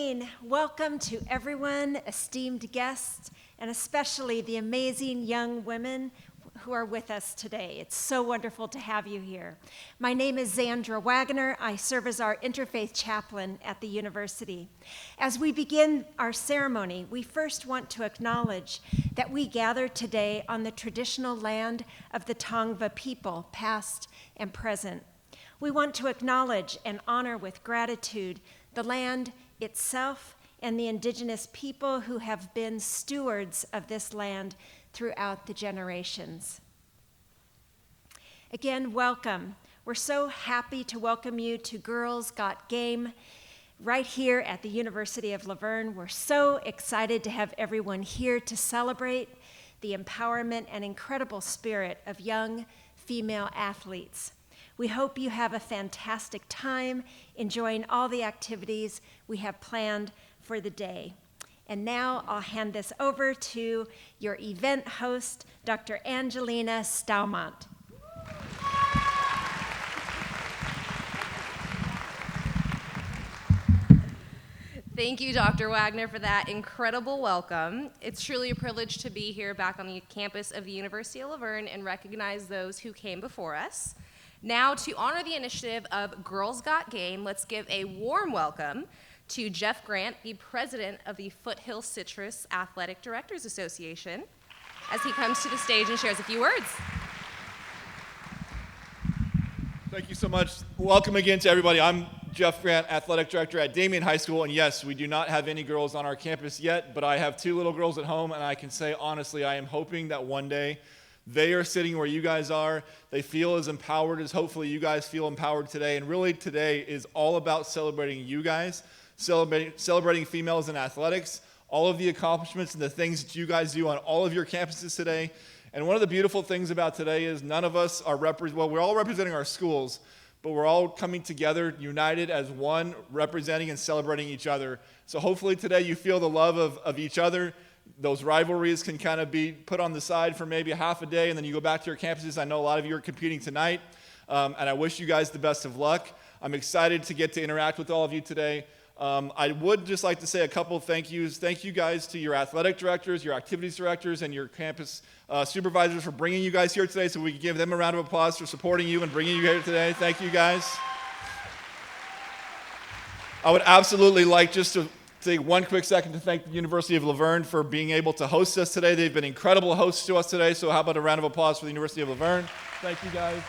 morning. Welcome to everyone, esteemed guests, and especially the amazing young women who are with us today. It's so wonderful to have you here. My name is Zandra Wagner. I serve as our interfaith chaplain at the university. As we begin our ceremony, we first want to acknowledge that we gather today on the traditional land of the Tongva people, past and present. We want to acknowledge and honor with gratitude the land itself and the indigenous people who have been stewards of this land throughout the generations. Again, welcome. We're so happy to welcome you to Girls Got Game right here at the University of La Verne. We're so excited to have everyone here to celebrate the empowerment and incredible spirit of young female athletes. We hope you have a fantastic time enjoying all the activities we have planned for the day. And now I'll hand this over to your event host, Dr. Angelina Staumont. Thank you, Dr. Wagner, for that incredible welcome. It's truly a privilege to be here back on the campus of the University of La Verne and recognize those who came before us. Now, to honor the initiative of Girls Got Game, let's give a warm welcome to Jeff Grant, the president of the Foothill Citrus Athletic Directors Association, as he comes to the stage and shares a few words. Thank you so much. Welcome again to everybody. I'm Jeff Grant, athletic director at Damien High School, and yes, we do not have any girls on our campus yet, but I have two little girls at home, and I can say honestly, I am hoping that one day they are sitting where you guys are. They feel as empowered as hopefully you guys feel empowered today. And really today is all about celebrating you guys, celebrating females in athletics, all of the accomplishments and the things that you guys do on all of your campuses today. And one of the beautiful things about today is none of us are we're all representing our schools, but we're all coming together, united as one, representing and celebrating each other. So hopefully today you feel the love of each other. Those rivalries can kind of be put on the side for maybe half a day, and then you go back to your campuses. I know a lot of you are competing tonight, and I wish you guys the best of luck. I'm excited to get to interact with all of you today. I would just like to say a couple of thank yous. Thank you guys to your athletic directors, your activities directors, and your campus supervisors for bringing you guys here today, so we can give them a round of applause for supporting you and bringing you here today. Thank you guys. I would absolutely like just to take one quick second to thank the University of La Verne for being able to host us today. They've been incredible hosts to us today, so how about a round of applause for the University of La Verne? Thank you, guys.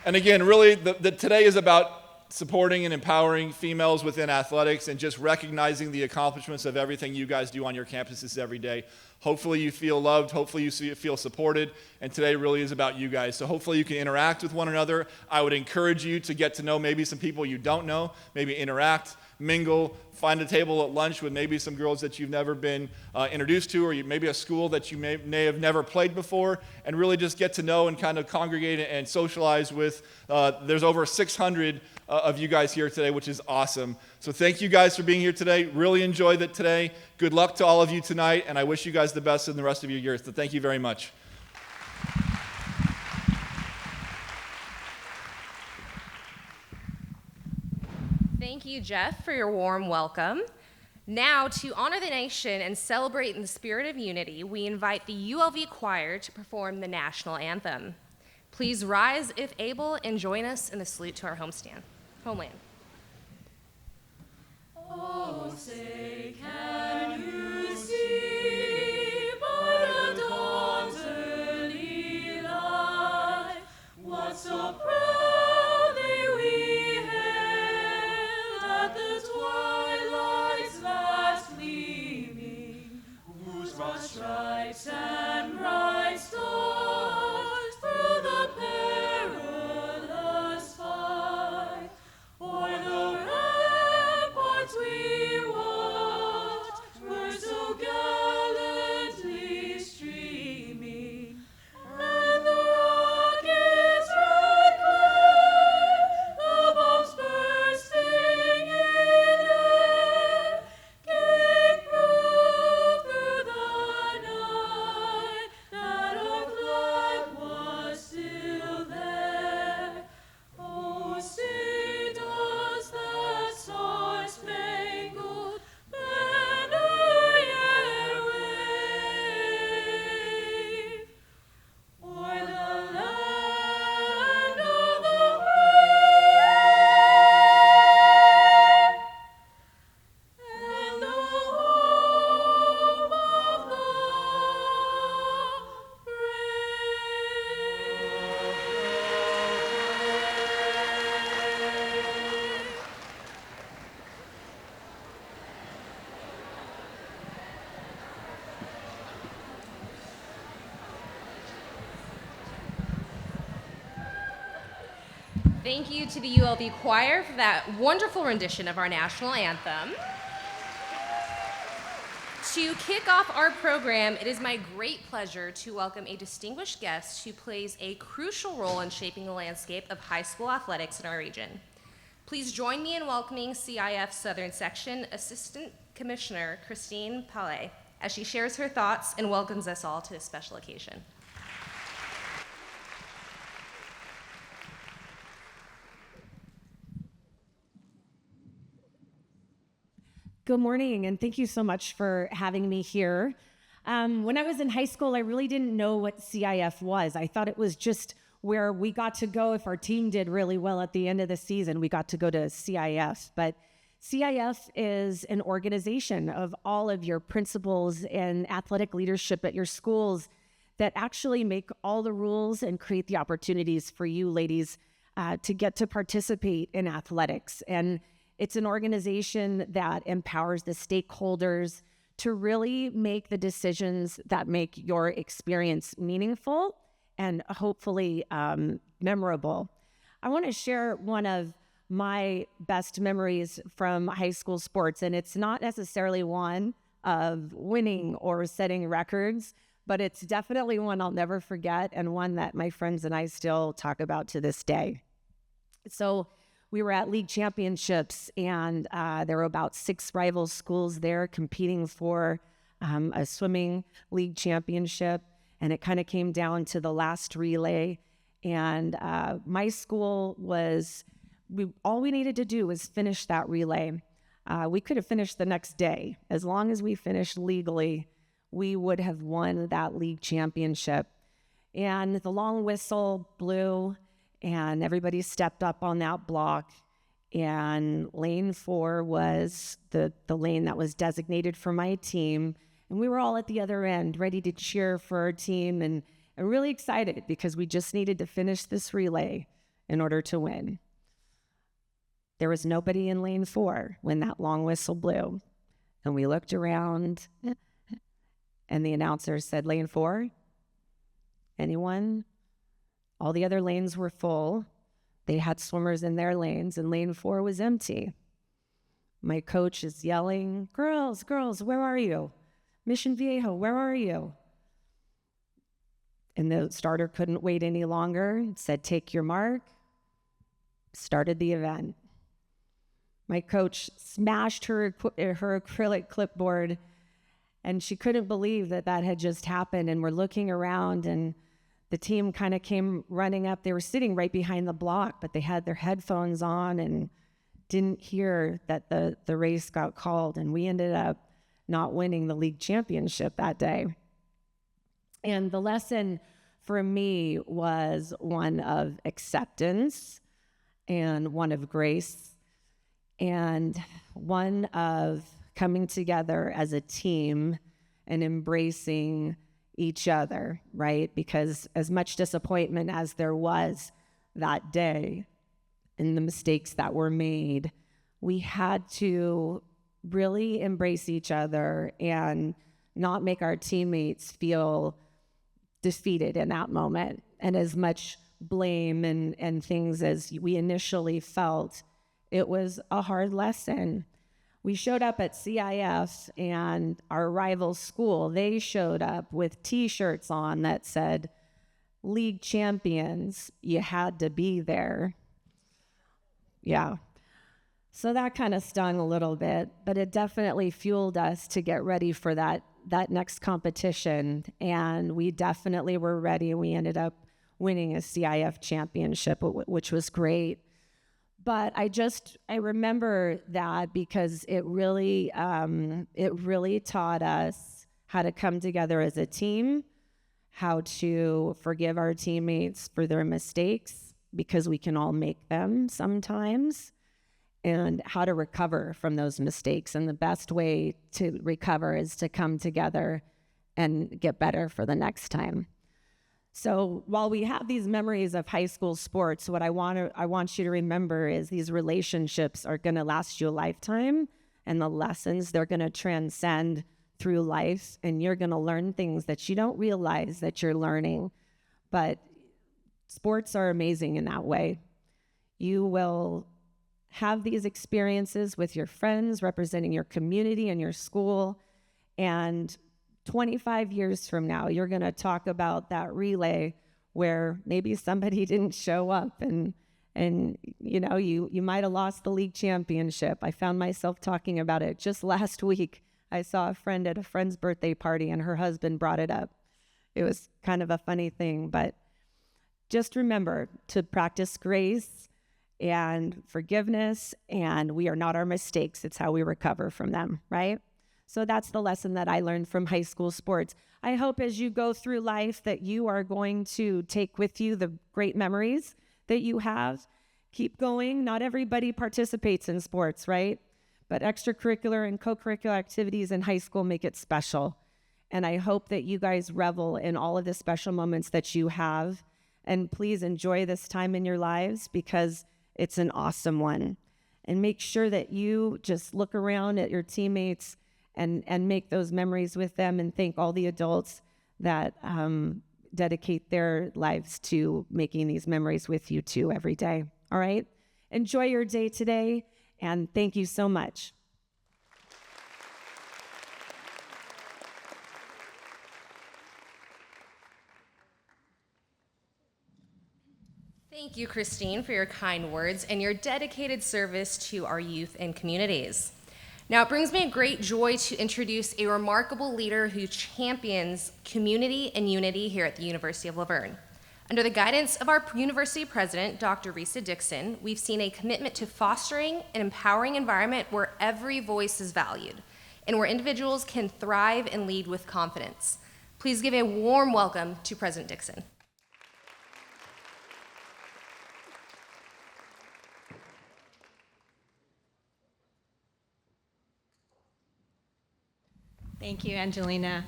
And again, really, today is about supporting and empowering females within athletics and just recognizing the accomplishments of everything you guys do on your campuses every day. Hopefully you feel loved, hopefully you feel supported, and today really is about you guys. So hopefully you can interact with one another. I would encourage you to get to know maybe some people you don't know, maybe interact, mingle, find a table at lunch with maybe some girls that you've never been introduced to, or maybe a school that you may have never played before, and really just get to know and kind of congregate and socialize with. There's over 600 of you guys here today, which is awesome. So thank you guys for being here today. Really enjoyed it today. Good luck to all of you tonight, and I wish you guys the best in the rest of your year. So thank you very much. Thank you, Jeff, for your warm welcome. Now, to honor the nation and celebrate in the spirit of unity, we invite the ULV choir to perform the national anthem. Please rise if able and join us in the salute to our homeland. Oh, say, can you see by the dawn's early light what so proudly we hailed at the twilight's last gleaming, whose broad stripes and bright stars through the perilous fight o'er the ramparts we watched Thank you to the ULV Choir for that wonderful rendition of our national anthem. To kick off our program, it is my great pleasure to welcome a distinguished guest who plays a crucial role in shaping the landscape of high school athletics in our region. Please join me in welcoming CIF Southern Section Assistant Commissioner Christine Palais as she shares her thoughts and welcomes us all to this special occasion. Good morning, and thank you so much for having me here. When I was in high school, I really didn't know what CIF was. I thought it was just where we got to go if our team did really well at the end of the season, we got to go to CIF. But CIF is an organization of all of your principals and athletic leadership at your schools that actually make all the rules and create the opportunities for you ladies to get to participate in athletics. And it's an organization that empowers the stakeholders to really make the decisions that make your experience meaningful and hopefully memorable. I want to share one of my best memories from high school sports, and it's not necessarily one of winning or setting records, but it's definitely one I'll never forget and one that my friends and I still talk about to this day. So we were at league championships, and there were about 6 rival schools there competing for a swimming league championship, and it kind of came down to the last relay. And my school all we needed to do was finish that relay. We could have finished the next day. As long as we finished legally, we would have won that league championship. And the long whistle blew, and everybody stepped up on that block, and lane 4 was the lane that was designated for my team, and we were all at the other end ready to cheer for our team and really excited because we just needed to finish this relay in order to win. There was nobody in lane 4 when that long whistle blew, and we looked around, and the announcer said, "Lane 4? Anyone?" All the other lanes were full. They had swimmers in their lanes, and lane 4 was empty. My coach is yelling, girls, where are you? Mission Viejo, where are you?" And the starter couldn't wait any longer, said, "Take your mark," started the event. My coach smashed her acrylic clipboard, and she couldn't believe that had just happened. And we're looking around, and the team kind of came running up. They were sitting right behind the block, but they had their headphones on and didn't hear that the race got called, and we ended up not winning the league championship that day. And the lesson for me was one of acceptance and one of grace and one of coming together as a team and embracing each other, right? Because as much disappointment as there was that day and the mistakes that were made, we had to really embrace each other and not make our teammates feel defeated in that moment. And as much blame and things as we initially felt, it was a hard lesson. We showed up at CIF, and our rival school, they showed up with T-shirts on that said, "League champions, you had to be there." Yeah. So that kind of stung a little bit, but it definitely fueled us to get ready for that next competition. And we definitely were ready. We ended up winning a CIF championship, which was great. But I remember that because it really taught us how to come together as a team, how to forgive our teammates for their mistakes, because we can all make them sometimes, and how to recover from those mistakes. And the best way to recover is to come together and get better for the next time. So while we have these memories of high school sports, what I want you to remember is these relationships are going to last you a lifetime, and the lessons, they're going to transcend through life, and you're going to learn things that you don't realize that you're learning. But sports are amazing in that way. You will have these experiences with your friends representing your community and your school. And 25 years from now, you're going to talk about that relay where maybe somebody didn't show up and you might have lost the league championship. I found myself talking about it just last week. I saw a friend at a friend's birthday party and her husband brought it up. It was kind of a funny thing, but just remember to practice grace and forgiveness, and we are not our mistakes. It's how we recover from them, right? So that's the lesson that I learned from high school sports. I hope as you go through life that you are going to take with you the great memories that you have. Keep going. Not everybody participates in sports, right? But extracurricular and co-curricular activities in high school make it special. And I hope that you guys revel in all of the special moments that you have. And please enjoy this time in your lives because it's an awesome one. And make sure that you just look around at your teammates and make those memories with them, and thank all the adults that dedicate their lives to making these memories with you too every day. All right? Enjoy your day today, and thank you so much. Thank you, Christine, for your kind words and your dedicated service to our youth and communities. Now, it brings me a great joy to introduce a remarkable leader who champions community and unity here at the University of La Verne. Under the guidance of our university president, Dr. Risa Dixon, we've seen a commitment to fostering an empowering environment where every voice is valued and where individuals can thrive and lead with confidence. Please give a warm welcome to President Dixon. Thank you, Angelina.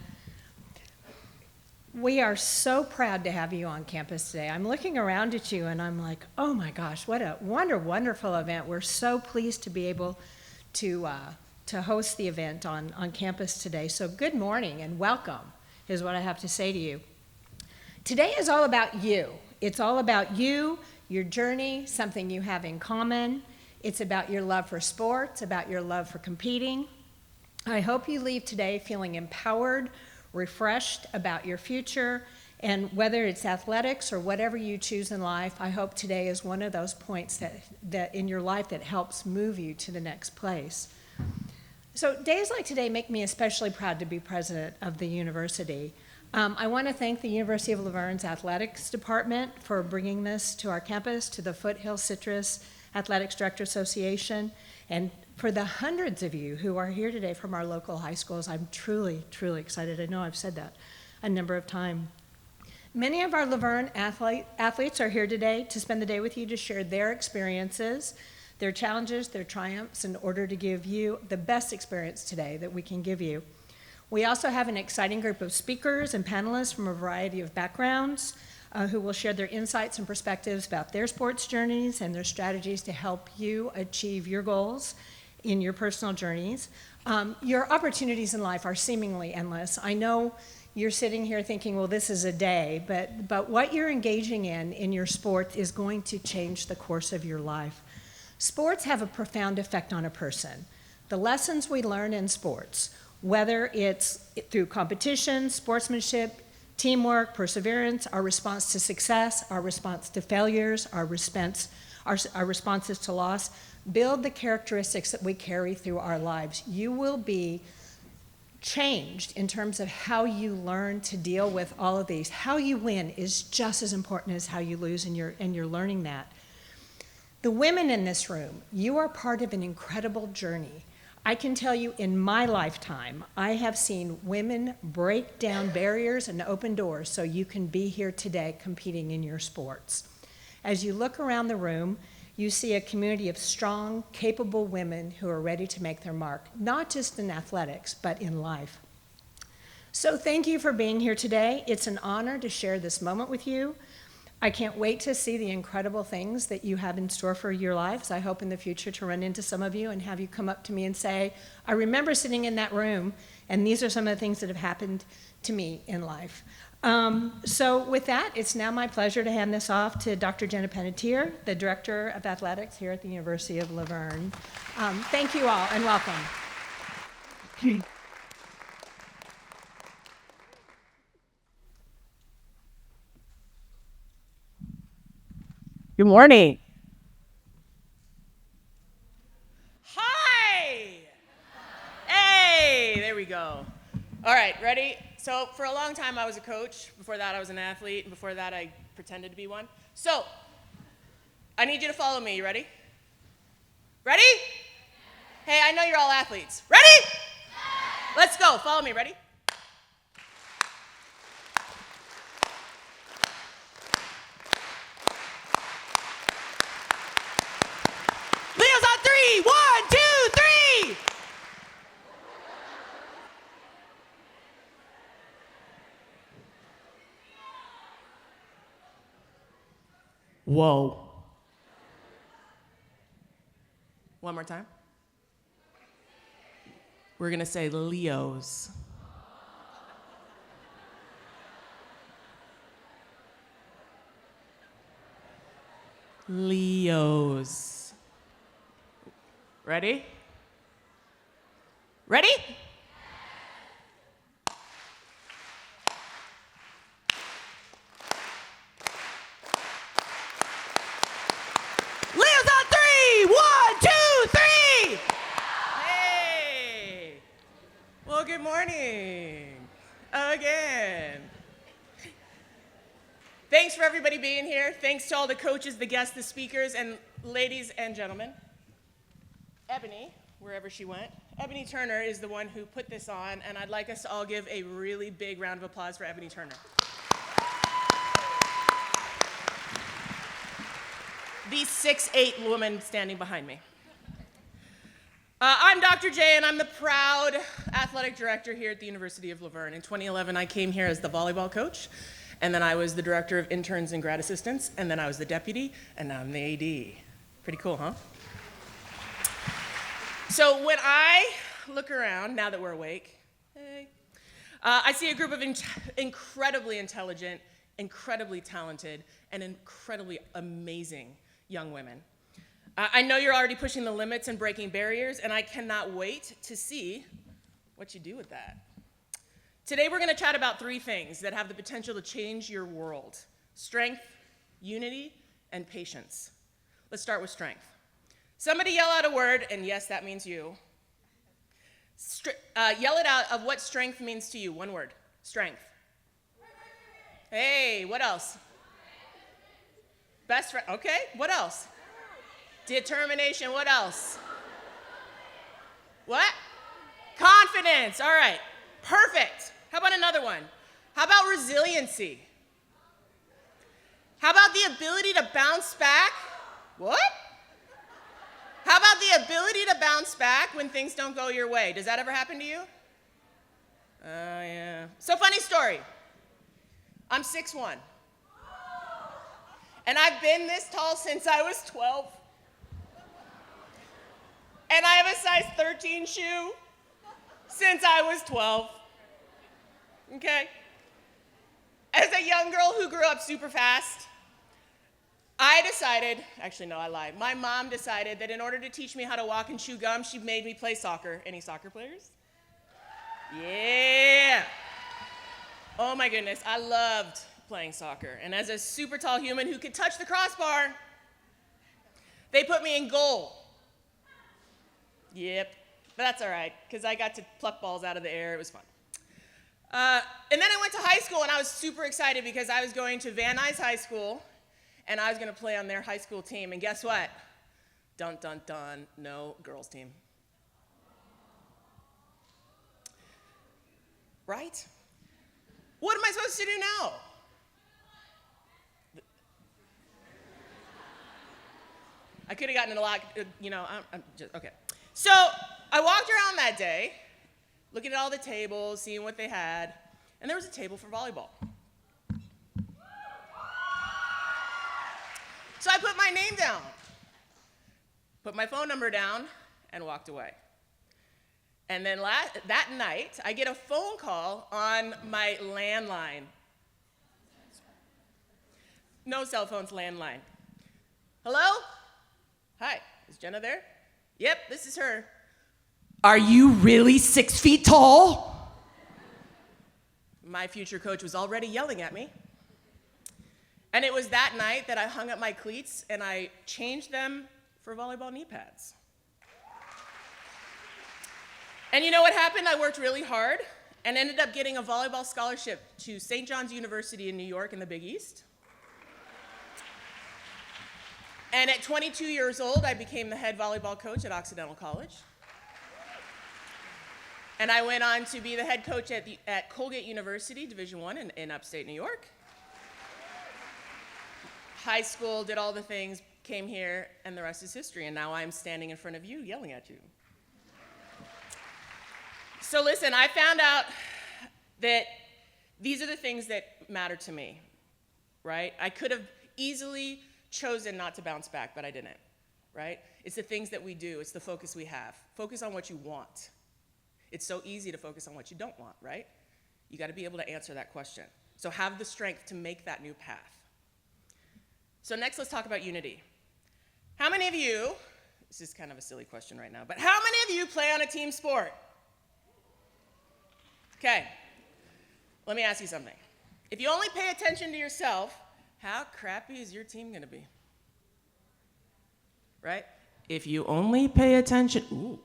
We are so proud to have you on campus today. I'm looking around at you and I'm like, oh my gosh, what a wonderful event. We're so pleased to be able to host the event on campus today. So good morning and welcome is what I have to say to you. Today is all about you. It's all about you, your journey, something you have in common. It's about your love for sports, about your love for competing. I hope you leave today feeling empowered, refreshed about your future, and whether it's athletics or whatever you choose in life, I hope today is one of those points that in your life that helps move you to the next place. So days like today make me especially proud to be president of the university. I want to thank the University of La Verne's athletics department for bringing this to our campus, to the Foothill Citrus Athletics Director Association, and for the hundreds of you who are here today from our local high schools. I'm truly, truly excited. I know I've said that a number of times. Many of our La Verne athletes are here today to spend the day with you to share their experiences, their challenges, their triumphs, in order to give you the best experience today that we can give you. We also have an exciting group of speakers and panelists from a variety of backgrounds who will share their insights and perspectives about their sports journeys and their strategies to help you achieve your goals in your personal journeys. Your opportunities in life are seemingly endless. I know you're sitting here thinking, well, this is a day, but what you're engaging in your sport is going to change the course of your life. Sports have a profound effect on a person. The lessons we learn in sports, whether it's through competition, sportsmanship, teamwork, perseverance, our response to success, our response to failures, our responses to loss, build the characteristics that we carry through our lives. You will be changed in terms of how you learn to deal with all of these. How you win is just as important as how you lose, and you're learning that. The women in this room, you are part of an incredible journey. I can tell you in my lifetime, I have seen women break down barriers and open doors so you can be here today competing in your sports. As you look around the room, you see a community of strong, capable women who are ready to make their mark, not just in athletics, but in life. So thank you for being here today. It's an honor to share this moment with you. I can't wait to see the incredible things that you have in store for your lives. I hope in the future to run into some of you and have you come up to me and say, I remember sitting in that room, and these are some of the things that have happened to me in life. So with that, it's now my pleasure to hand this off to Dr. Jenna Pennetier, the Director of Athletics here at the University of La Verne. Thank you all and welcome. Good morning. Hi! Hey, there we go. All right, ready? So for a long time I was a coach. Before that I was an athlete. And before that I pretended to be one. So I need you to follow me. You ready? Ready? Hey, I know you're all athletes. Ready? Let's go. Follow me. Ready? Leo's on three. 1, 2, 3. Whoa. One more time. We're going to say Leo's. Leo's. Ready? Ready? Leo's on three. 1, 2, 3. Hey. Well, good morning. Again. Thanks for everybody being here. Thanks to all the coaches, the guests, the speakers, and ladies and gentlemen. Ebony, wherever she went, Ebony Turner is the one who put this on, and I'd like us to all give a really big round of applause for Ebony Turner. The 6'8" woman standing behind me. I'm Dr. J, and I'm the proud athletic director here at the University of La Verne. In 2011, I came here as the volleyball coach, and then I was the director of interns and grad assistants, and then I was the deputy, and now I'm the AD. Pretty cool, huh? So when I look around, now that we're awake, hey, I see a group of incredibly intelligent, incredibly talented, and incredibly amazing young women. I know you're already pushing the limits and breaking barriers, and I cannot wait to see what you do with that. Today we're going to chat about 3 things that have the potential to change your world: strength, unity, and patience. Let's start with strength. Somebody yell out a word, and yes, that means you. Yell it out of what strength means to you. One word. Strength. Hey, what else? Best friend. Okay, what else? Determination. What else? What? Confidence. All right. Perfect. How about another one? How about resiliency? How about the ability to bounce back? What? How about the ability to bounce back when things don't go your way? Does that ever happen to you? Yeah. So funny story. I'm 6'1". And I've been this tall since I was 12. And I have a size 13 shoe since I was 12. Okay? As a young girl who grew up super fast, I decided, actually no, I lied. My mom decided that in order to teach me how to walk and chew gum, she made me play soccer. Any soccer players? Yeah. Oh my goodness, I loved playing soccer. And as a super tall human who could touch the crossbar, they put me in goal. Yep, but that's all right, because I got to pluck balls out of the air. It was fun. And then I went to high school, and I was super excited because I was going to Van Nuys High School, and I was going to play on their high school team. And guess what? Dun, dun, dun, no girls' team. Right? What am I supposed to do now? I could have gotten in a lot, I'm just, okay. So I walked around that day, looking at all the tables, seeing what they had, and there was a table for volleyball. So I put my name down, put my phone number down, and walked away. And then that night, I get a phone call on my landline. No cell phones, landline. Hello? Hi, is Jenna there? Yep, this is her. Are you really 6 feet tall? My future coach was already yelling at me. And it was that night that I hung up my cleats and I changed them for volleyball knee pads. And you know what happened? I worked really hard and ended up getting a volleyball scholarship to St. John's University in New York in the Big East. And at 22 years old, I became the head volleyball coach at Occidental College. And I went on to be the head coach at Colgate University, Division I in upstate New York. High school, did all the things, came here, and the rest is history. And now I'm standing in front of you yelling at you. So listen, I found out that these are the things that matter to me, right? I could have easily chosen not to bounce back, but I didn't, right? It's the things that we do. It's the focus we have. Focus on what you want. It's so easy to focus on what you don't want, right? You got to be able to answer that question. So have the strength to make that new path. So next, let's talk about unity. How many of you, this is kind of a silly question right now, but how many of you play on a team sport? Okay, let me ask you something. If you only pay attention to yourself, how crappy is your team going to be? Right? If you only pay attention,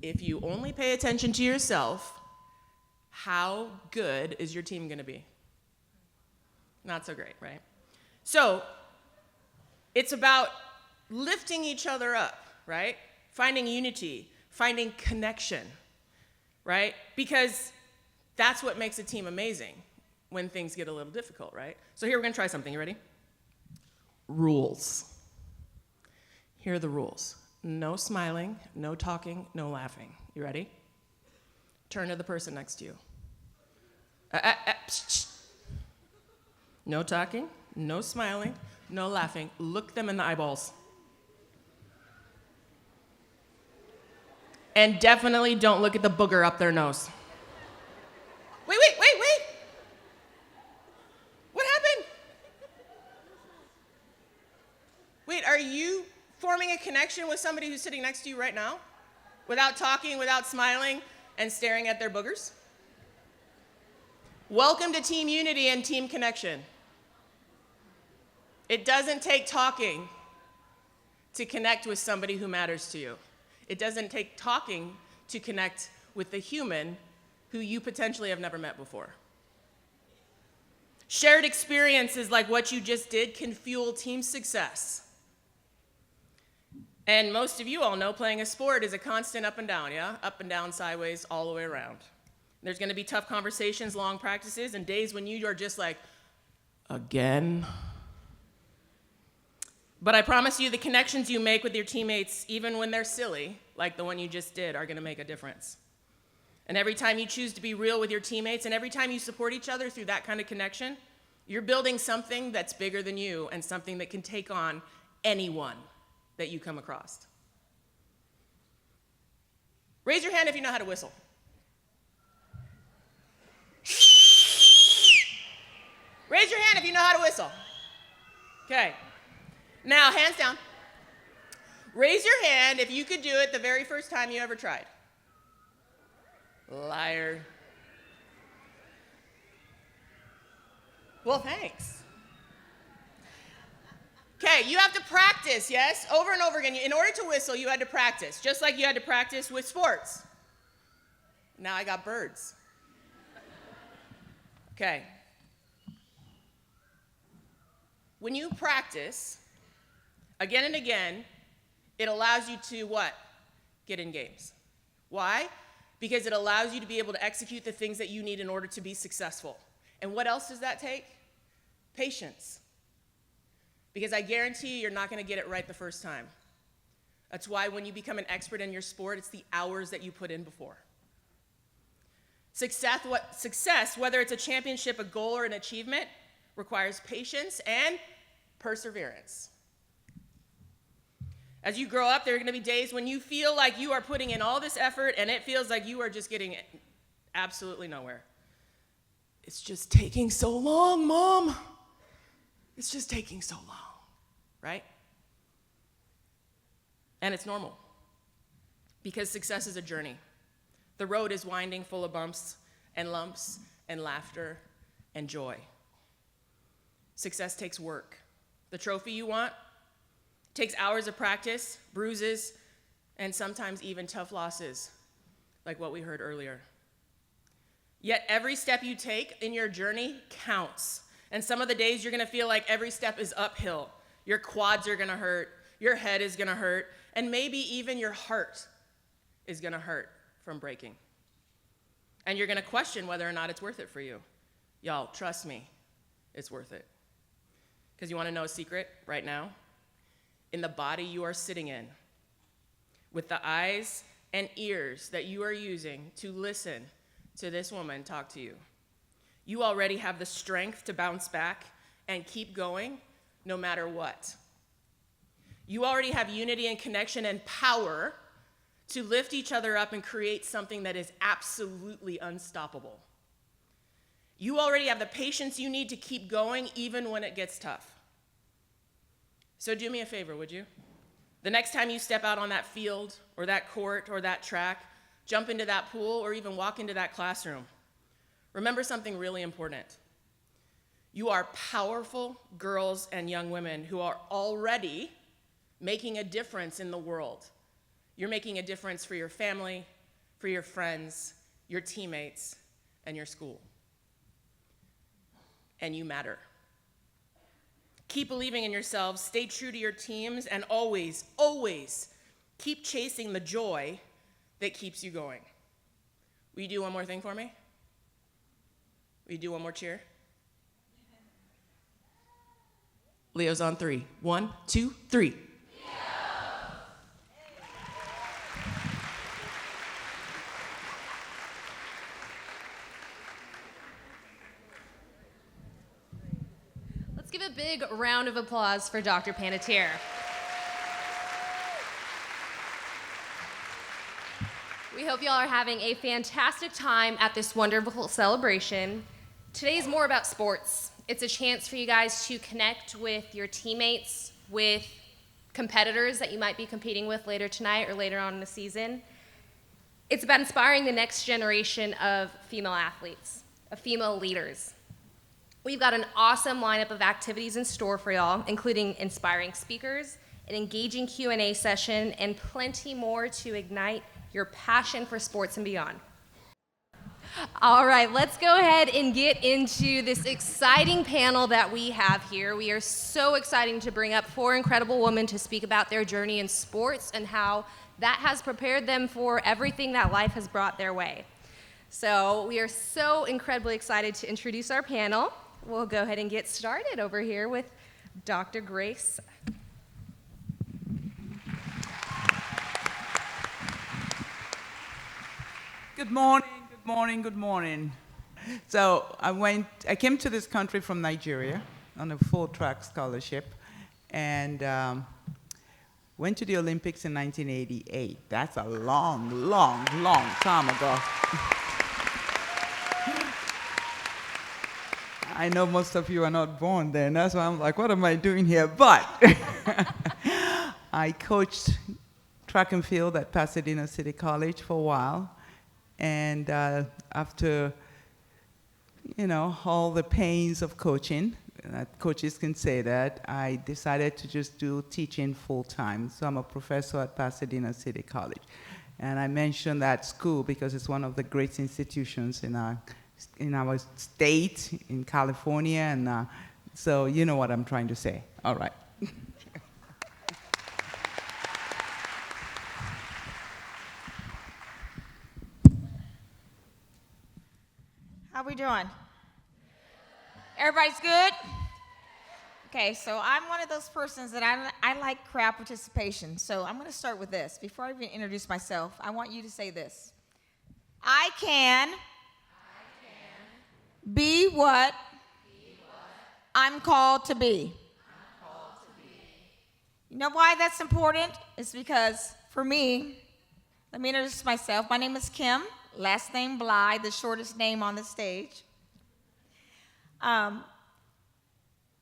if you only pay attention to yourself, how good is your team going to be? Not so great, right? So, it's about lifting each other up, right? Finding unity, finding connection, right? Because that's what makes a team amazing when things get a little difficult, right? So here we're gonna try something, you ready? Rules. Here are the rules. No smiling, no talking, no laughing. You ready? Turn to the person next to you. No talking, no smiling, no laughing. Look them in the eyeballs. And definitely don't look at the booger up their nose. Wait. What happened? Wait, are you forming a connection with somebody who's sitting next to you right now? Without talking, without smiling, and staring at their boogers? Welcome to team unity and team connection. It doesn't take talking to connect with somebody who matters to you. It doesn't take talking to connect with the human who you potentially have never met before. Shared experiences like what you just did can fuel team success. And most of you all know playing a sport is a constant up and down, yeah? Up and down, sideways, all the way around. There's gonna be tough conversations, long practices, and days when you are just like, again? But I promise you the connections you make with your teammates, even when they're silly, like the one you just did, are gonna make a difference. And every time you choose to be real with your teammates, and every time you support each other through that kind of connection, you're building something that's bigger than you and something that can take on anyone that you come across. Raise your hand if you know how to whistle. Raise your hand if you know how to whistle. Okay. Now, hands down. Raise your hand if you could do it the very first time you ever tried. Liar. Well, thanks. Okay, you have to practice, yes? Over and over again. In order to whistle, you had to practice, just like you had to practice with sports. Now I got birds. Okay. When you practice, again and again, it allows you to what? Get in games. Why? Because it allows you to be able to execute the things that you need in order to be successful. And what else does that take? Patience. Because I guarantee you're not going to get it right the first time. That's why when you become an expert in your sport, it's the hours that you put in before. Success, whether it's a championship, a goal, or an achievement, requires patience and perseverance. As you grow up, there are going to be days when you feel like you are putting in all this effort and it feels like you are just getting absolutely nowhere. It's just taking so long, Mom. It's just taking so long, right? And it's normal, because success is a journey. The road is winding, full of bumps and lumps and laughter and joy. Success takes work. The trophy you want takes hours of practice, bruises, and sometimes even tough losses, like what we heard earlier. Yet every step you take in your journey counts. And some of the days you're gonna feel like every step is uphill. Your quads are gonna hurt, your head is gonna hurt, and maybe even your heart is gonna hurt from breaking. And you're gonna question whether or not it's worth it for you. Y'all, trust me, it's worth it. Because you wanna know a secret right now? In the body you are sitting in, with the eyes and ears that you are using to listen to this woman talk to you, you already have the strength to bounce back and keep going no matter what. You already have unity and connection and power to lift each other up and create something that is absolutely unstoppable. You already have the patience you need to keep going even when it gets tough. So do me a favor, would you? The next time you step out on that field or that court or that track, jump into that pool or even walk into that classroom, remember something really important. You are powerful girls and young women who are already making a difference in the world. You're making a difference for your family, for your friends, your teammates, and your school. And you matter. Keep believing in yourselves, stay true to your teams, and always, always keep chasing the joy that keeps you going. Will you do one more thing for me? Will you do one more cheer? Leo's on 3. 1, 2, 3. Let's give a big round of applause for Dr. Panettiere. We hope y'all are having a fantastic time at this wonderful celebration. Today's more about sports. It's a chance for you guys to connect with your teammates, with competitors that you might be competing with later tonight or later on in the season. It's about inspiring the next generation of female athletes, of female leaders. We've got an awesome lineup of activities in store for y'all, including inspiring speakers, an engaging Q&A session, and plenty more to ignite your passion for sports and beyond. All right, let's go ahead and get into this exciting panel that we have here. We are so excited to bring up 4 incredible women to speak about their journey in sports and how that has prepared them for everything that life has brought their way. So we are so incredibly excited to introduce our panel. We'll go ahead and get started over here with Dr. Grace. Good morning, good morning, good morning. So I came to this country from Nigeria on a full track scholarship and went to the Olympics in 1988. That's a long, long, long time ago. I know most of you are not born then. That's why I'm like, what am I doing here? But I coached track and field at Pasadena City College for a while. And after, all the pains of coaching, coaches can say that, I decided to just do teaching full-time. So I'm a professor at Pasadena City College. And I mention that school because it's one of the great institutions in our state, in California, and so you know what I'm trying to say. All right. How we doing? Everybody's good? Okay, so I'm one of those persons that I like crowd participation. So I'm going to start with this. Before I even introduce myself, I want you to say this. I can be what I'm called to be. You know why that's important? It's because for me, let me introduce myself. My name is Kim, last name Bly, the shortest name on the stage.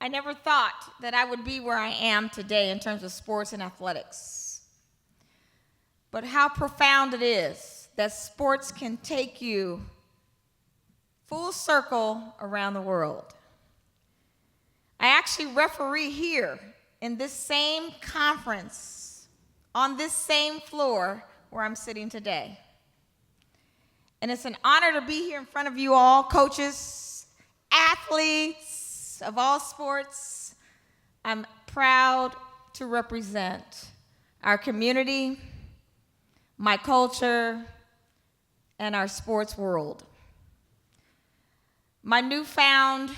I never thought that I would be where I am today in terms of sports and athletics. But how profound it is that sports can take you full circle around the world. I actually referee here in this same conference, on this same floor where I'm sitting today. And it's an honor to be here in front of you all, coaches, athletes of all sports. I'm proud to represent our community, my culture, and our sports world. My newfound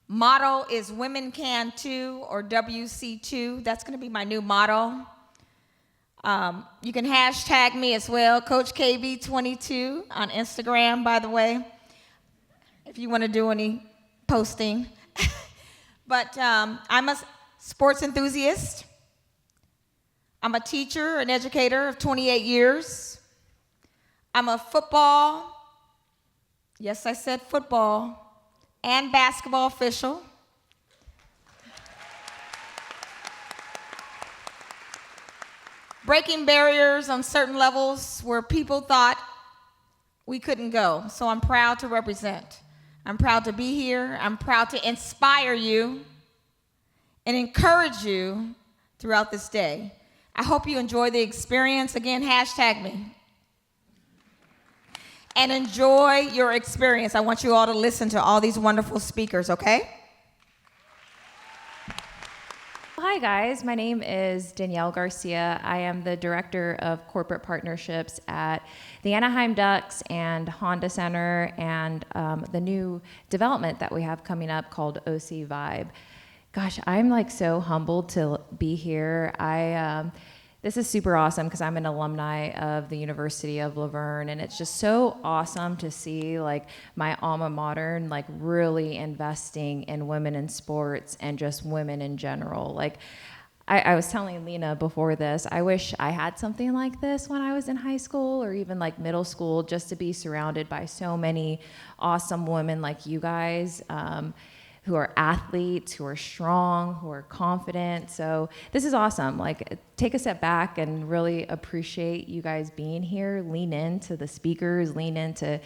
motto is Women Can Too, or WC2. That's going to be my new motto. You can hashtag me as well, Coach KB22 on Instagram, by the way, if you want to do any posting. But I'm a sports enthusiast. I'm a teacher, an educator of 28 years. I'm a football, yes, I said football, and basketball official. Breaking barriers on certain levels where people thought we couldn't go. So I'm proud to represent. I'm proud to be here. I'm proud to inspire you and encourage you throughout this day. I hope you enjoy the experience. Again, hashtag me. And enjoy your experience. I want you all to listen to all these wonderful speakers, okay? Hi guys, my name is Danielle Garcia. I am the Director of Corporate Partnerships at the Anaheim Ducks and Honda Center and the new development that we have coming up called OC Vibe. Gosh, I'm like so humbled to be here. This is super awesome because I'm an alumni of the University of Laverne, and it's just so awesome to see like my alma mater like really investing in women in sports and just women in general. Like I was telling Lena before this, I wish I had something like this when I was in high school or even like middle school, just to be surrounded by so many awesome women like you guys. Who are athletes, who are strong, who are confident. So this is awesome. Like, take a step back and really appreciate you guys being here. Lean into the speakers, lean into,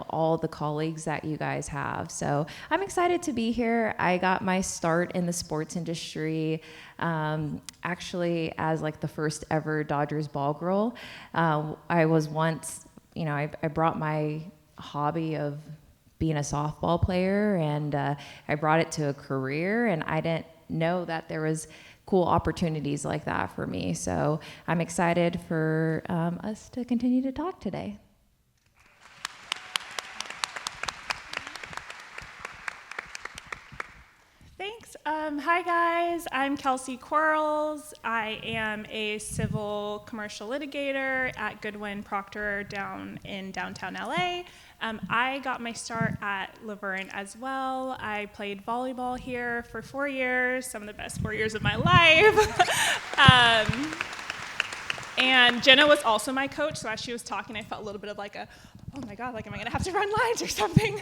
all the colleagues that you guys have. So I'm excited to be here. I got my start in the sports industry actually as like the first ever Dodgers ball girl. I was once, I brought my hobby of being a softball player, and I brought it to a career, and I didn't know that there was cool opportunities like that for me. So I'm excited for us to continue to talk today. Thanks. Hi guys, I'm Kelsey Quarles. I am a civil commercial litigator at Goodwin Proctor down in downtown LA. I got my start at Laverne as well. I played volleyball here for 4 years, some of the best 4 years of my life. And Jenna was also my coach, so as she was talking, I felt a little bit of like oh my God, like am I gonna have to run lines or something?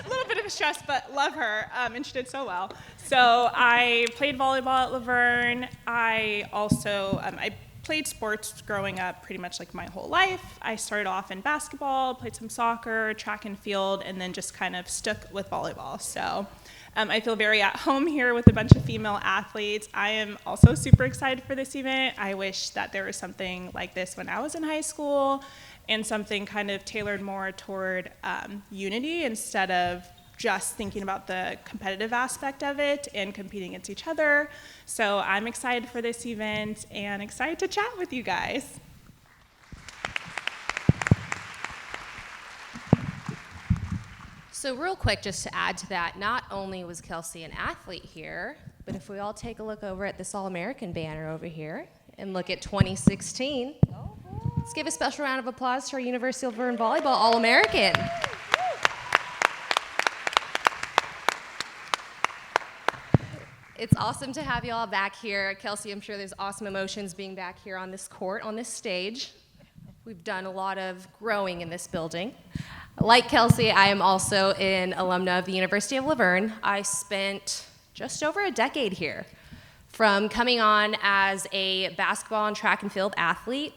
A little bit of a stress, but love her, and she did so well. So I played volleyball at Laverne. I also, I played sports growing up pretty much like my whole life. I started off in basketball, played some soccer, track and field, and then just kind of stuck with volleyball. So I feel very at home here with a bunch of female athletes. I am also super excited for this event. I wish that there was something like this when I was in high school, and something kind of tailored more toward unity instead of just thinking about the competitive aspect of it and competing against each other. So I'm excited for this event and excited to chat with you guys. So real quick, just to add to that, not only was Kelsey an athlete here, but if we all take a look over at this All-American banner over here and look at 2016, let's give a special round of applause to our University of Laverne Volleyball All-American. It's awesome to have you all back here. Kelsey, I'm sure there's awesome emotions being back here on this court, on this stage. We've done a lot of growing in this building. Like Kelsey, I am also an alumna of the University of Laverne. I spent just over a decade here. From coming on as a basketball and track and field athlete,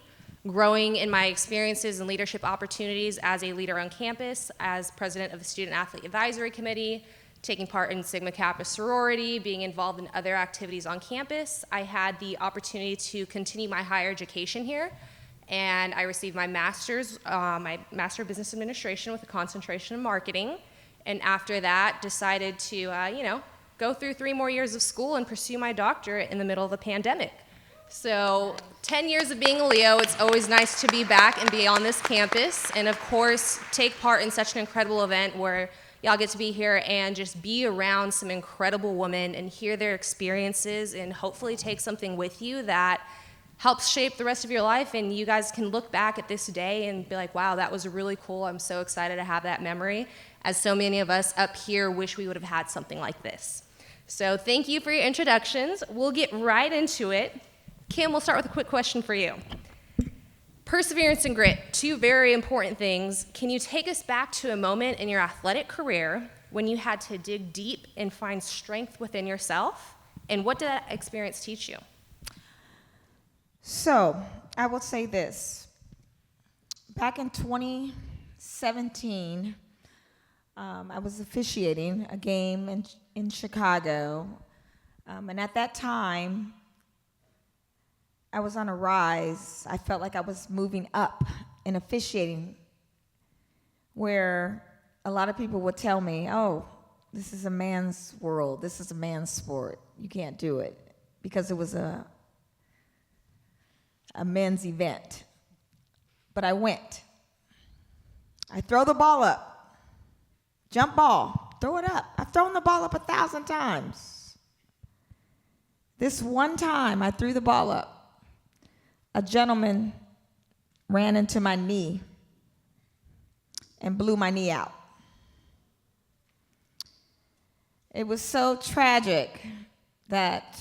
growing in my experiences and leadership opportunities as a leader on campus, as president of the Student Athlete Advisory Committee, taking part in Sigma Kappa sorority, being involved in other activities on campus. I had the opportunity to continue my higher education here, and I received my master's, my Master of Business Administration with a concentration in marketing, and after that decided to, go through 3 more years of school and pursue my doctorate in the middle of the pandemic. So 10 years of being a Leo, it's always nice to be back and be on this campus, and of course, take part in such an incredible event where y'all get to be here and just be around some incredible women and hear their experiences and hopefully take something with you that helps shape the rest of your life, and you guys can look back at this day and be like, wow, that was really cool. I'm so excited to have that memory, as so many of us up here wish we would have had something like this. So thank you for your introductions. We'll get right into it. Kim, we'll start with a quick question for you. Perseverance and grit, 2 very important things. Can you take us back to a moment in your athletic career when you had to dig deep and find strength within yourself? And what did that experience teach you? So, I will say this. Back in 2017, I was officiating a game in Chicago, and at that time, I was on a rise. I felt like I was moving up in officiating, where a lot of people would tell me, oh, this is a man's world, this is a man's sport, you can't do it, because it was a men's event. But I went. I throw the ball up. Jump ball, throw it up. I've thrown the ball up 1,000 times. This one time I threw the ball up, a gentleman ran into my knee and blew my knee out. It was so tragic that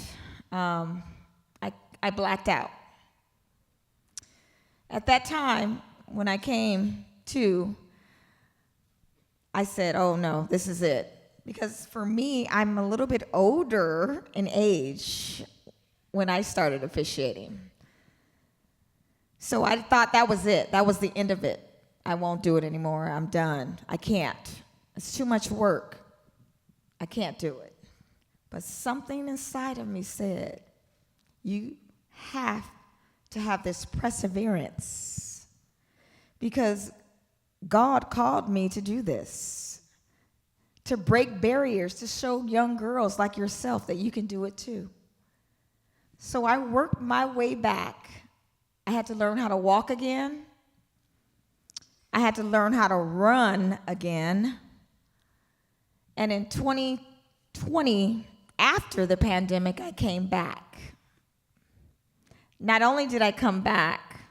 I blacked out. At that time, when I came to, I said, oh no, this is it. Because for me, I'm a little bit older in age when I started officiating. So I thought that was it. That was the end of it. I won't do it anymore. I'm done. I can't. It's too much work. I can't do it. But something inside of me said, you have to have this perseverance, because God called me to do this, to break barriers, to show young girls like yourself that you can do it too. So I worked my way back. I had to learn how to walk again. I had to learn how to run again. And in 2020, after the pandemic, I came back. Not only did I come back,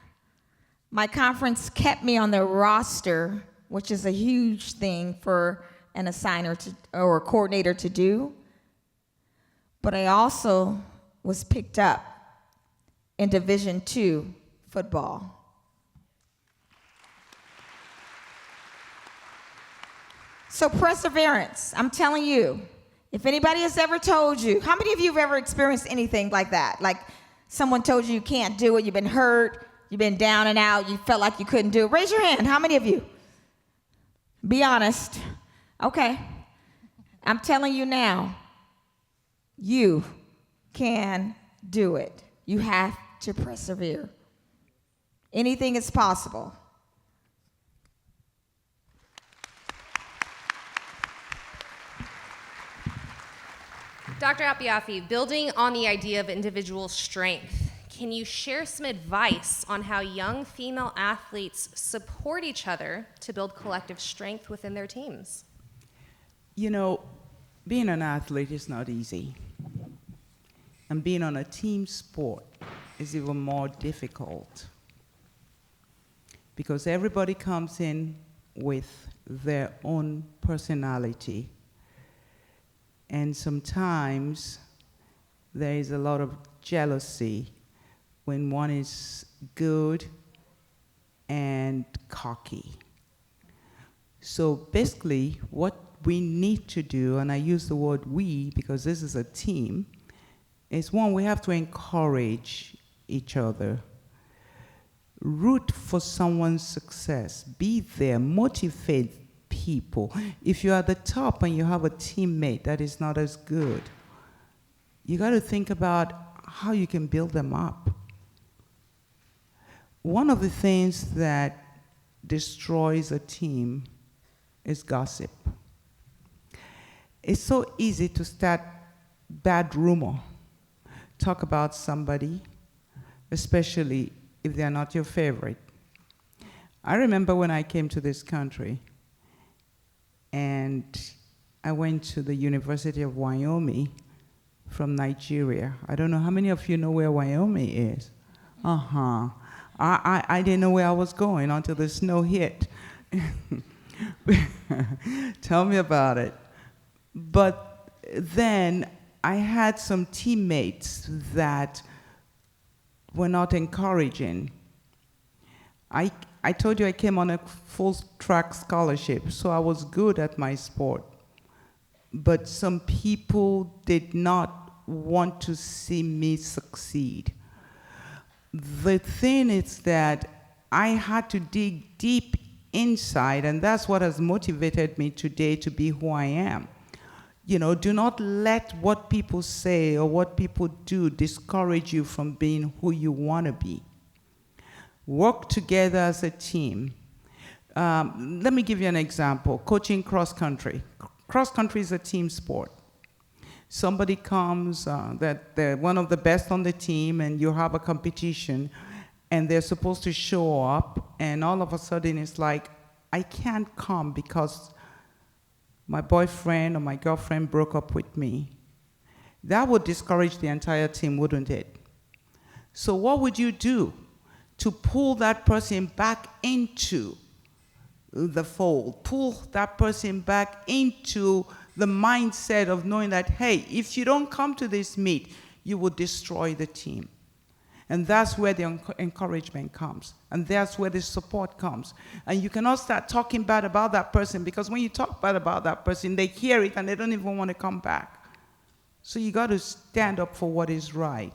my conference kept me on their roster, which is a huge thing for an assigner or a coordinator to do. But I also was picked up in Division II football. So perseverance, I'm telling you, if anybody has ever told you, how many of you have ever experienced anything like that? Like someone told you can't do it, you've been hurt, you've been down and out, you felt like you couldn't do it. Raise your hand, how many of you? Be honest. Okay. I'm telling you now, you can do it. You have to persevere. Anything is possible. Dr. Apiafi, building on the idea of individual strength, can you share some advice on how young female athletes support each other to build collective strength within their teams? You know, being an athlete is not easy. And being on a team sport is even more difficult, because everybody comes in with their own personality. And sometimes there is a lot of jealousy when one is good and cocky. So basically, what we need to do, and I use the word we because this is a team, is one, we have to encourage each other. Root for someone's success. Be there, motivate people. If you're at the top and you have a teammate that is not as good, you got to think about how you can build them up. One of the things that destroys a team is gossip. It's so easy to start bad rumor, talk about somebody, especially if they're not your favorite. I remember when I came to this country and I went to the University of Wyoming from Nigeria. I don't know how many of you know where Wyoming is. I didn't know where I was going until the snow hit. Tell me about it. But then I had some teammates that were not encouraging. I told you I came on a full track scholarship, so I was good at my sport. But some people did not want to see me succeed. The thing is that I had to dig deep inside, and that's what has motivated me today to be who I am. You know, do not let what people say or what people do discourage you from being who you want to be. Work together as a team. Let me give you an example. Coaching cross country. Cross country is a team sport. Somebody comes that they're one of the best on the team, and you have a competition, and they're supposed to show up, and all of a sudden it's like, I can't come because my boyfriend or my girlfriend broke up with me. That would discourage the entire team, wouldn't it? So what would you do to pull that person back into the fold, pull that person back into the mindset of knowing that, hey, if you don't come to this meet, you will destroy the team. And that's where the encouragement comes. And that's where the support comes. And you cannot start talking bad about that person, because when you talk bad about that person, they hear it and they don't even want to come back. So you got to stand up for what is right.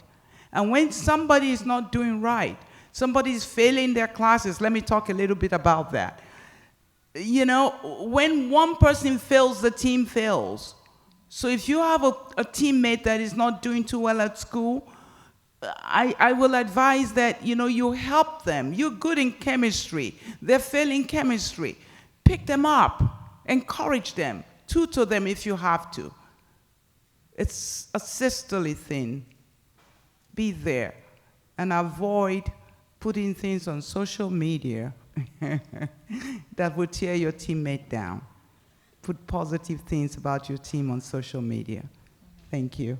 And when somebody is not doing right, somebody is failing their classes, let me talk a little bit about that. You know, when one person fails, the team fails. So if you have a teammate that is not doing too well at school, I will advise that, you know, you help them. You're good in chemistry. They're failing chemistry. Pick them up. Encourage them. Tutor them if you have to. It's a sisterly thing. Be there. And avoid putting things on social media that will tear your teammate down. Put positive things about your team on social media. Thank you.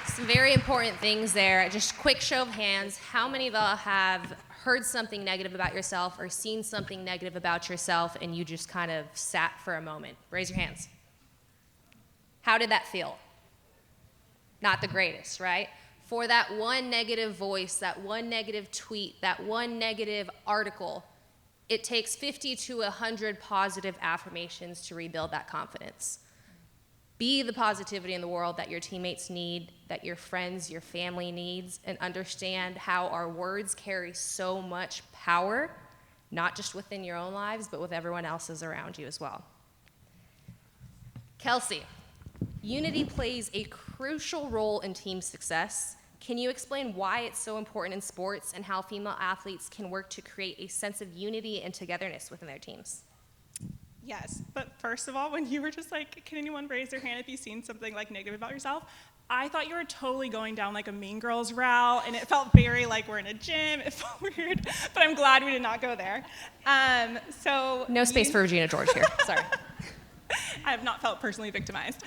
Some very important things there. Just quick show of hands. How many of y'all have heard something negative about yourself or seen something negative about yourself and you just kind of sat for a moment? Raise your hands. How did that feel? Not the greatest, right? For that one negative voice, that one negative tweet, that one negative article, it takes 50 to 100 positive affirmations to rebuild that confidence. Be the positivity in the world that your teammates need, that your friends, your family needs, and understand how our words carry so much power, not just within your own lives, but with everyone else's around you as well. Kelsey, unity plays a crucial role in team success. Can you explain why it's so important in sports and how female athletes can work to create a sense of unity and togetherness within their teams? Yes, but first of all, when you were just like, can anyone raise their hand if you've seen something like negative about yourself? I thought you were totally going down like a Mean Girls route, and it felt very like we're in a gym. It felt weird, but I'm glad we did not go there. No space for Regina George here, sorry. I have not felt personally victimized.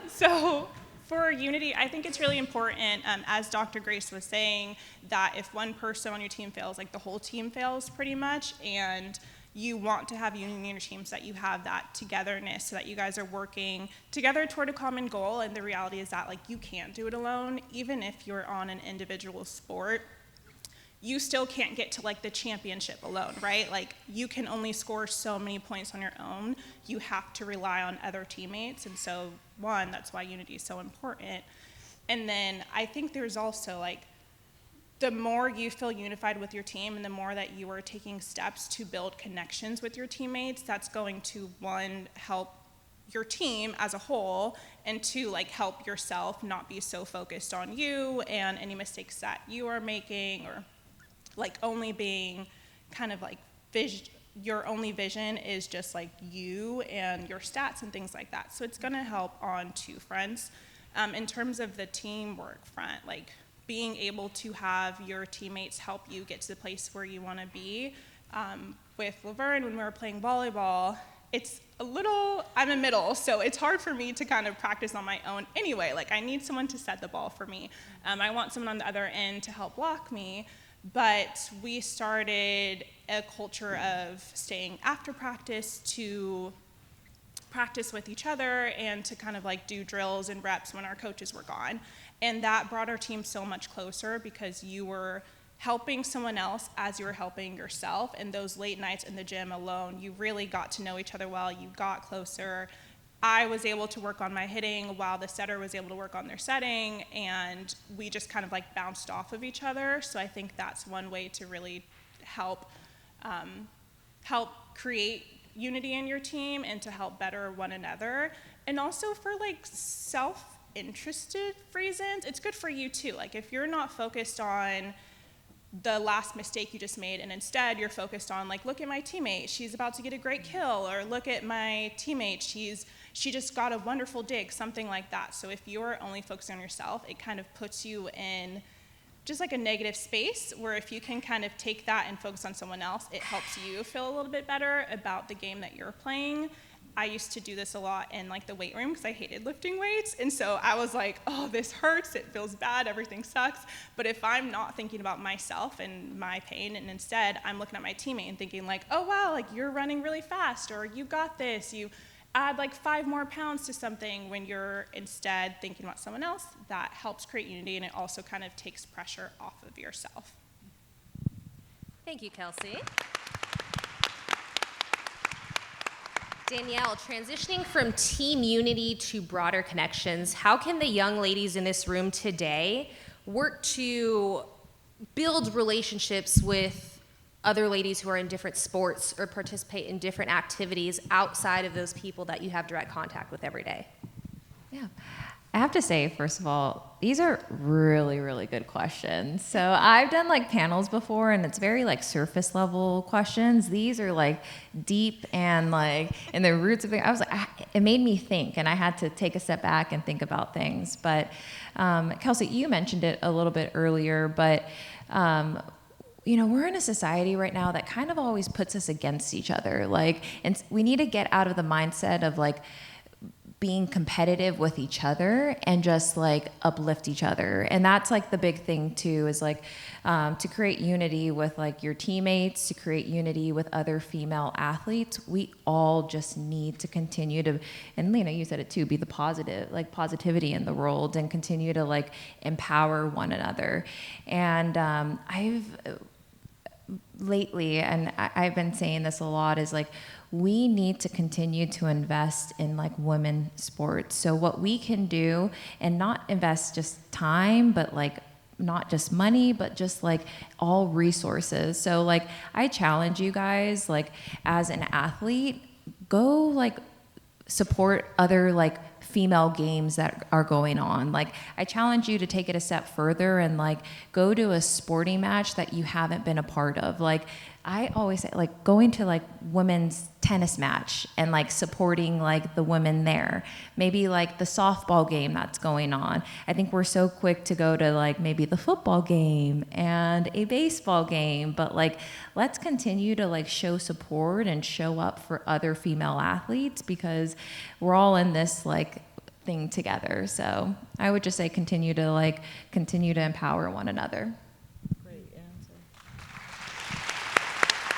So for unity, I think it's really important, as Dr. Grace was saying, that if one person on your team fails, like the whole team fails pretty much, and you want to have unity in your team so that you have that togetherness, so that you guys are working together toward a common goal. And the reality is that like you can't do it alone, even if you're on an individual sport. you still can't get to like the championship alone, right? Like you can only score so many points on your own. You have to rely on other teammates. And so one, that's why unity is so important. And then I think there's also like, the more you feel unified with your team and the more that you are taking steps to build connections with your teammates, that's going to, one, help your team as a whole, and two, like help yourself not be so focused on you and any mistakes that you are making, or like only being kind of like your only vision is just like you and your stats and things like that. So it's gonna help on two fronts. In terms of the teamwork front, like being able to have your teammates help you get to the place where you wanna be. With Laverne, when we were playing volleyball, it's a little, I'm a middle, so it's hard for me to kind of practice on my own anyway. Like I need someone to set the ball for me. I want someone on the other end to help block me, but we started a culture of staying after practice to practice with each other and to kind of like do drills and reps when our coaches were gone. And that brought our team so much closer because you were helping someone else as you were helping yourself. And those late nights in the gym alone, you really got to know each other well, you got closer. I was able to work on my hitting while the setter was able to work on their setting, and we just kind of like bounced off of each other. So I think that's one way to really help create unity in your team and to help better one another. And also for like self-interested reasons, it's good for you too. Like if you're not focused on the last mistake you just made and instead you're focused on like, look at my teammate, she's about to get a great kill, or look at my teammate, she just got a wonderful dig, something like that. So if you're only focusing on yourself, it kind of puts you in just like a negative space, where if you can kind of take that and focus on someone else, it helps you feel a little bit better about the game that you're playing. I used to do this a lot in like the weight room because I hated lifting weights. And so I was like, oh, this hurts, it feels bad, everything sucks. But if I'm not thinking about myself and my pain, and instead I'm looking at my teammate and thinking like, oh wow, like you're running really fast, or you got this, you add like 5 more pounds to something, when you're instead thinking about someone else, that helps create unity, and it also kind of takes pressure off of yourself. Thank you, Kelsey. Danielle, transitioning from team unity to broader connections, how can the young ladies in this room today work to build relationships with other ladies who are in different sports or participate in different activities outside of those people that you have direct contact with every day? Yeah. I have to say, first of all, these are really, really good questions. So I've done like panels before, and it's very like surface level questions. These are like deep and like in the roots of it. I was like, it made me think, and I had to take a step back and think about things. But Kelsey, you mentioned it a little bit earlier, but you know, we're in a society right now that kind of always puts us against each other. Like, and we need to get out of the mindset of like being competitive with each other and just like uplift each other. And that's like the big thing too, is like to create unity with like your teammates, to create unity with other female athletes. We all just need to continue to, and Lena, you said it too, be the positive, like positivity in the world, and continue to like empower one another. And I've lately, and I've been saying this a lot, is like, we need to continue to invest in like women's sports. So what we can do, and not invest just time, but like not just money, but just like all resources. So like I challenge you guys, like as an athlete, go like support other like female games that are going on. Like I challenge you to take it a step further and like go to a sporting match that you haven't been a part of. Like I always say, like going to like women's tennis match and like supporting like the women there. Maybe like the softball game that's going on. I think we're so quick to go to like maybe the football game and a baseball game, but like let's continue to like show support and show up for other female athletes, because we're all in this like thing together. So I would just say continue to empower one another.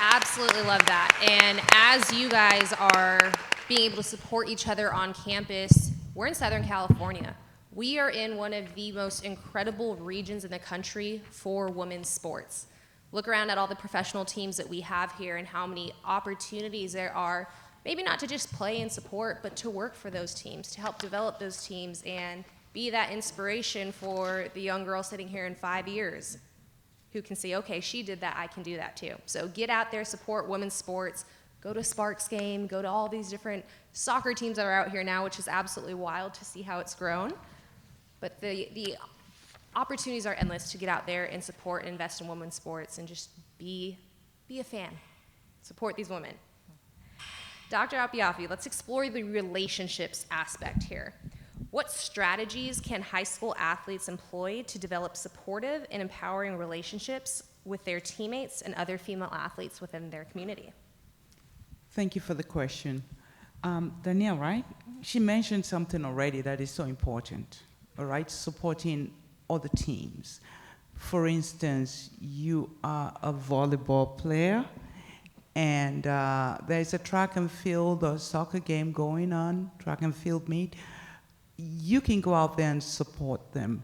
Absolutely love that. And as you guys are being able to support each other on campus, we're in Southern California. We are in one of the most incredible regions in the country for women's sports. Look around at all the professional teams that we have here and how many opportunities there are, maybe not to just play and support, but to work for those teams, to help develop those teams and be that inspiration for the young girl sitting here in 5 years who can say, okay, she did that, I can do that too. So get out there, support women's sports, go to Sparks game, go to all these different soccer teams that are out here now, which is absolutely wild to see how it's grown. But the opportunities are endless to get out there and support and invest in women's sports and just be a fan. Support these women. Dr. Apiafi, let's explore the relationships aspect here. What strategies can high school athletes employ to develop supportive and empowering relationships with their teammates and other female athletes within their community? Thank you for the question. Danielle, right? She mentioned something already that is so important, all right? Supporting other teams. For instance, you are a volleyball player, and there's a track and field or soccer game going on, track and field meet. You can go out there and support them.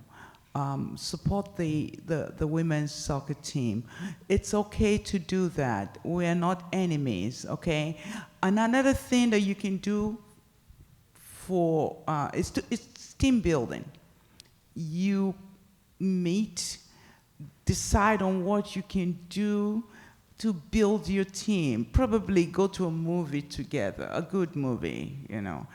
Support the women's soccer team. It's okay to do that. We're not enemies, okay? And another thing that you can do for is team building. You meet, decide on what you can do to build your team. Probably go to a movie together, a good movie, you know.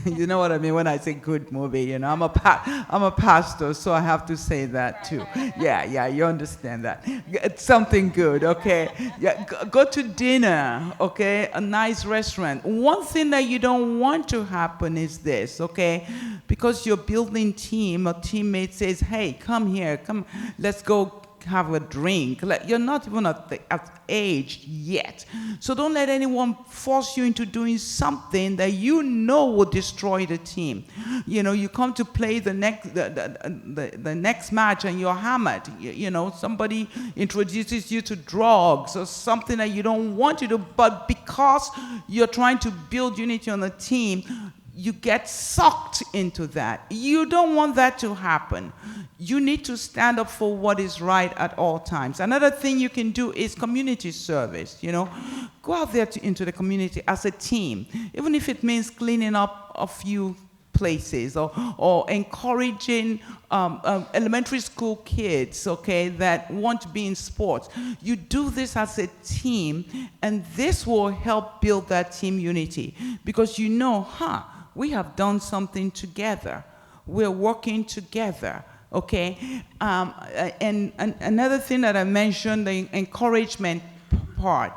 You know what I mean when I say good movie, you know, I'm a pastor, so I have to say that too. Yeah, you understand that. It's something good, okay? Yeah, go to dinner, okay? A nice restaurant. One thing that you don't want to happen is this, okay? Because you're building team, a teammate says, hey, come here, come, let's go have a drink. You're not even at age yet. So don't let anyone force you into doing something that you know will destroy the team. You know, you come to play the next match and you're hammered. You know, somebody introduces you to drugs or something that you don't want to do, but because you're trying to build unity on the team, you get sucked into that. You don't want that to happen. You need to stand up for what is right at all times. Another thing you can do is community service, you know. Go out there into the community as a team, even if it means cleaning up a few places or encouraging elementary school kids, okay, that want to be in sports. You do this as a team, and this will help build that team unity because you know, we have done something together. We're working together, okay? And another thing that I mentioned, the encouragement part.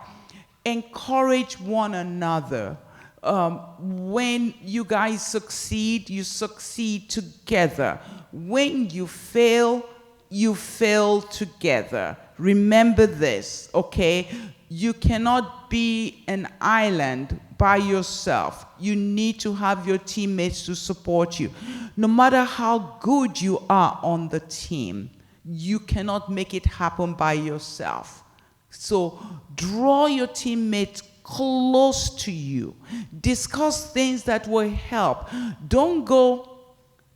Encourage one another. When you guys succeed, you succeed together. When you fail together. Remember this, okay? You cannot be an island by yourself. You need to have your teammates to support you. No matter how good you are on the team, you cannot make it happen by yourself. So draw your teammates close to you. Discuss things that will help. Don't go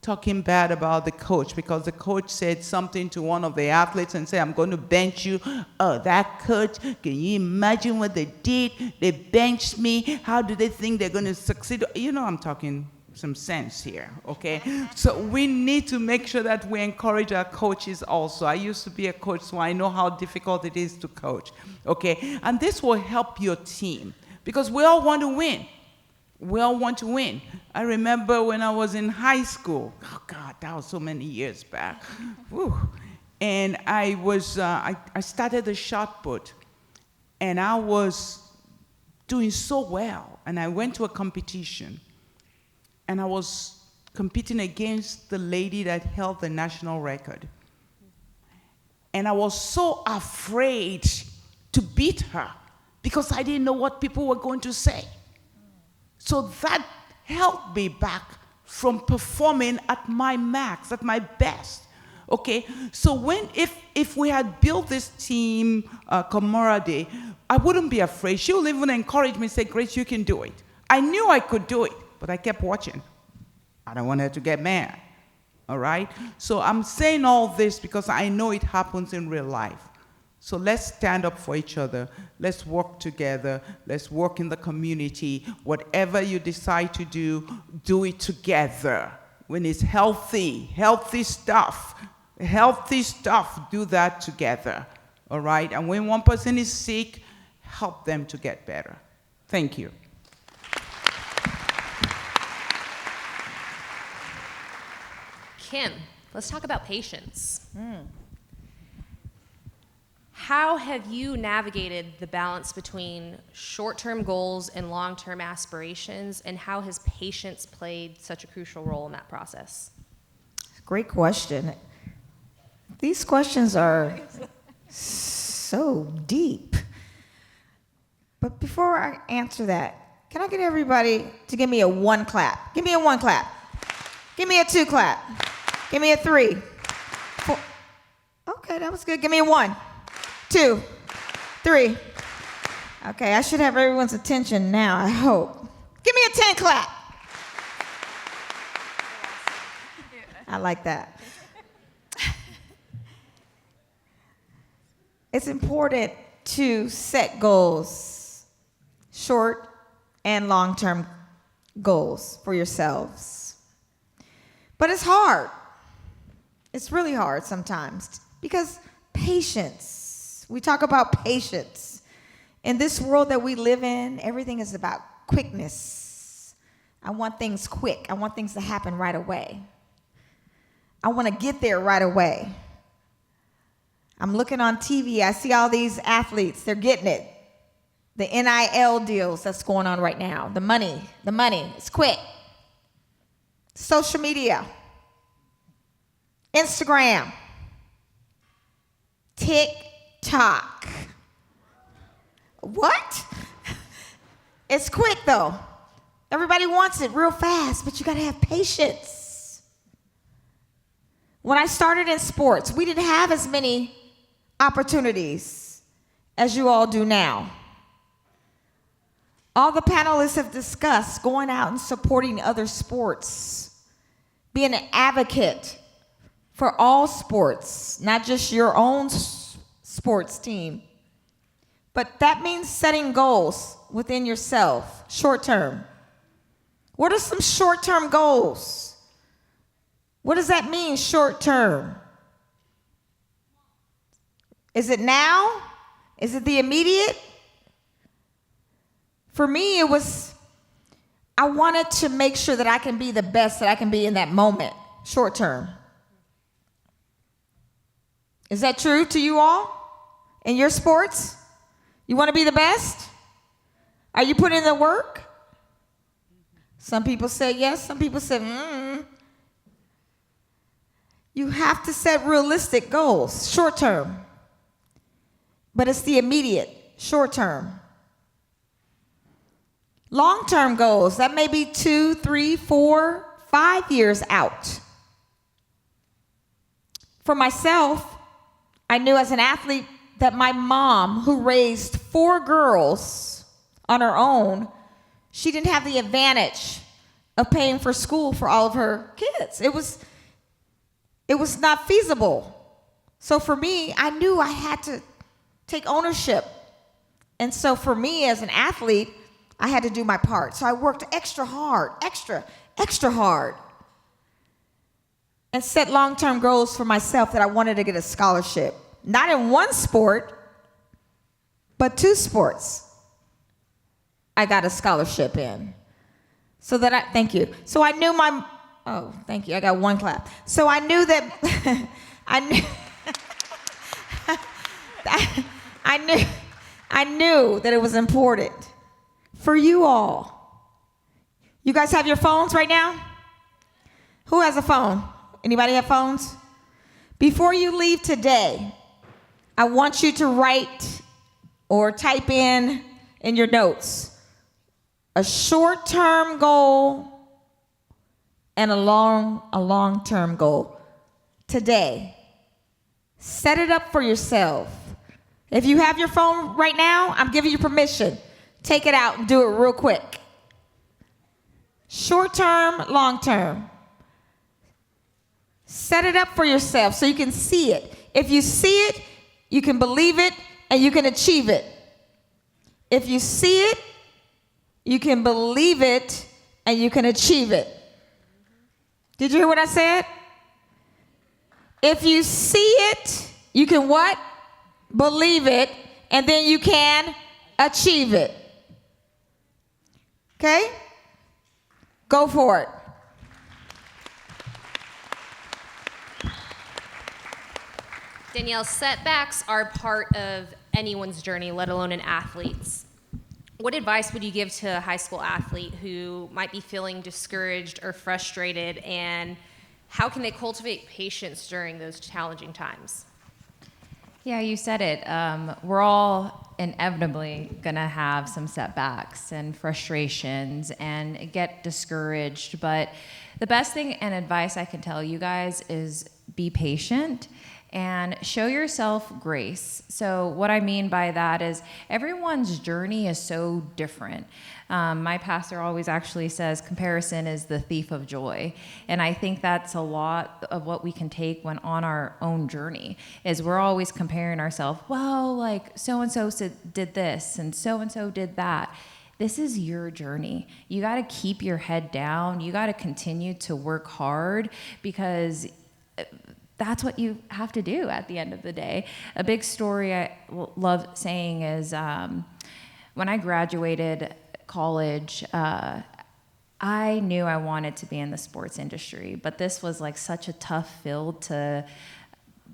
talking bad about the coach because the coach said something to one of the athletes and said, I'm going to bench you. Oh, that coach, can you imagine what they did? They benched me. How do they think they're going to succeed? You know, I'm talking some sense here, okay? So we need to make sure that we encourage our coaches also. I used to be a coach, so I know how difficult it is to coach, okay? And this will help your team because we all want to win. We all want to win. I remember when I was in high school. Oh, God, that was so many years back. Whew. And I started the shot put, and I was doing so well. And I went to a competition, and I was competing against the lady that held the national record. And I was so afraid to beat her because I didn't know what people were going to say. So that held me back from performing at my max, at my best, okay? So if we had built this team camaraderie, I wouldn't be afraid. She would even encourage me, say, Grace, you can do it. I knew I could do it, but I kept watching. I don't want her to get mad, all right? So I'm saying all this because I know it happens in real life. So let's stand up for each other. Let's work together. Let's work in the community. Whatever you decide to do it together. When it's healthy stuff, do that together, all right? And when one person is sick, help them to get better. Thank you. Kim, let's talk about patience. How have you navigated the balance between short-term goals and long-term aspirations, and how has patience played such a crucial role in that process? Great question. These questions are so deep. But before I answer that, can I get everybody to give me a 1 clap? Give me a 1 clap. Give me a 2 clap. Give me a 3. 4. Okay, that was good. Give me a 1, 2, 3. Okay, I should have everyone's attention now, I hope. Give me a 10 clap. I like that. It's important to set goals, short and long-term goals for yourselves. But it's hard. It's really hard sometimes because patience. We talk about patience. In this world that we live in, everything is about quickness. I want things quick. I want things to happen right away. I want to get there right away. I'm looking on TV. I see all these athletes. They're getting it. The NIL deals that's going on right now. The money. It's quick. Social media. Instagram. TikTok. What? It's quick though. Everybody wants it real fast, but you gotta have patience. When I started in sports, we didn't have as many opportunities as you all do now. All the panelists have discussed going out and supporting other sports, being an advocate for all sports, not just your own sports team. But that means setting goals within yourself, short term. What are some short-term goals? What does that mean, short term? Is it now? Is it the immediate? For me, it was, I wanted to make sure that I can be the best that I can be in that moment, short term. Is that true to you all? In your sports? You want to be the best? Are you putting in the work? Some people say yes, some people say, You have to set realistic goals, short term. But it's the immediate, short term. Long-term goals, that may be 2, 3, 4, 5 years out. For myself, I knew as an athlete that my mom, who raised 4 girls on her own, she didn't have the advantage of paying for school for all of her kids. It was not feasible. So for me, I knew I had to take ownership. And so for me as an athlete, I had to do my part. So I worked extra hard, extra hard, and set long-term goals for myself that I wanted to get a scholarship. Not in one sport, but 2 sports I got a scholarship in. So that thank you. So I knew thank you, I got 1 clap. So I knew that, I knew that it was important for you all. You guys have your phones right now? Who has a phone? Anybody have phones? Before you leave today, I want you to write or type in your notes a short-term goal and a long-term goal. Today, set it up for yourself. If you have your phone right now, I'm giving you permission. Take it out and do it real quick. Short-term, long-term. Set it up for yourself so you can see it. If you see it, you can believe it, and you can achieve it. If you see it, you can believe it, and you can achieve it. Did you hear what I said? If you see it, you can what? Believe it, and then you can achieve it. Okay? Go for it. Danielle, setbacks are part of anyone's journey, let alone an athlete's. What advice would you give to a high school athlete who might be feeling discouraged or frustrated, and how can they cultivate patience during those challenging times? Yeah, you said it. We're all inevitably going to have some setbacks and frustrations and get discouraged. But the best thing and advice I can tell you guys is be patient and show yourself grace. So what I mean by that is everyone's journey is so different. My pastor always actually says comparison is the thief of joy. And I think that's a lot of what we can take when on our own journey is we're always comparing ourselves. Well, like so-and-so did this and so did that. This is your journey. You got to keep your head down. You got to continue to work hard because that's what you have to do at the end of the day. A big story I love saying is when I graduated college, I knew I wanted to be in the sports industry, but this was like such a tough field to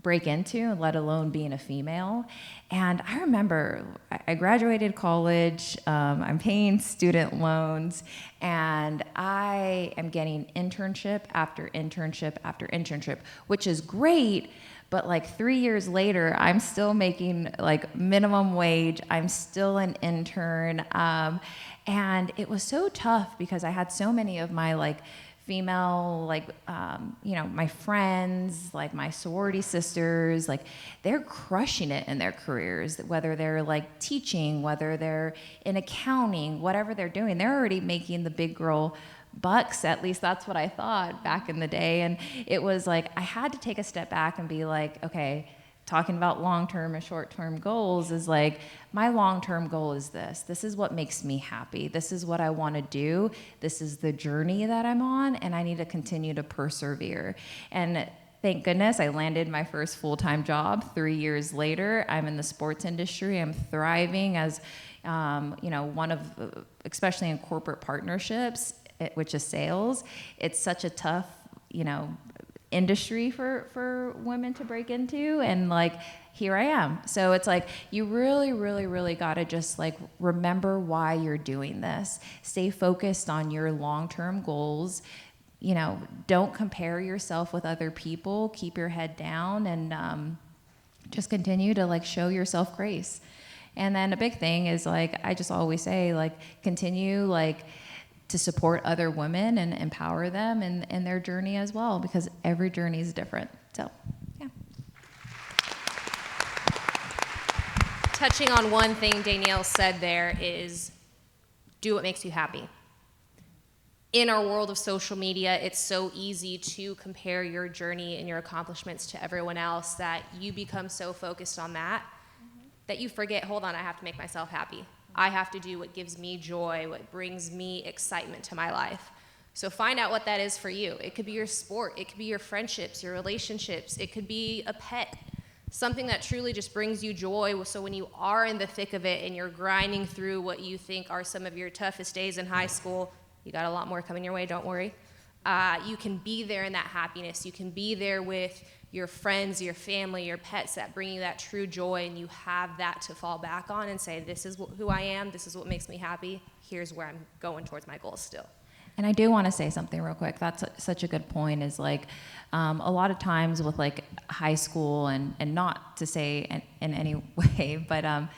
break into, let alone being a female. And I remember I graduated college, I'm paying student loans, and I am getting internship after internship after internship, which is great. But like 3 years later, I'm still making like minimum wage. I'm still an intern. And it was so tough because I had so many of my like female, like, my friends, like my sorority sisters, like they're crushing it in their careers, whether they're like teaching, whether they're in accounting, whatever they're doing, they're already making the big girl bucks. At least that's what I thought back in the day. And it was like, I had to take a step back and be like, okay, talking about long-term and short-term goals is like, my long-term goal is this. This is what makes me happy. This is what I want to do. This is the journey that I'm on, and I need to continue to persevere. And thank goodness I landed my first full-time job 3 years later. I'm in the sports industry. I'm thriving as, one of, especially in corporate partnerships, which is sales. It's such a tough, industry for women to break into, and like here I am. So it's like you really, really, really got to just like remember why you're doing this. Stay focused on your long-term goals. Don't compare yourself with other people. Keep your head down and just continue to like show yourself grace. And then a big thing is like I just always say like continue like to support other women and empower them in their journey as well, because every journey is different. So, yeah. Touching on one thing Danielle said there is do what makes you happy. In our world of social media, it's so easy to compare your journey and your accomplishments to everyone else that you become so focused on that that you forget, hold on, I have to make myself happy. I have to do what gives me joy, what brings me excitement to my life. So find out what that is for you. It could be your sport, it could be your friendships, your relationships, it could be a pet, something that truly just brings you joy. So when you are in the thick of it and you're grinding through what you think are some of your toughest days in high school, you got a lot more coming your way, don't worry. You can be there in that happiness. You can be there with your friends, your family, your pets that bring you that true joy, and you have that to fall back on and say, this is who I am, this is what makes me happy, here's where I'm going towards my goals still. And I do want to say something real quick. That's such a good point is like a lot of times with like high school and not to say in any way, but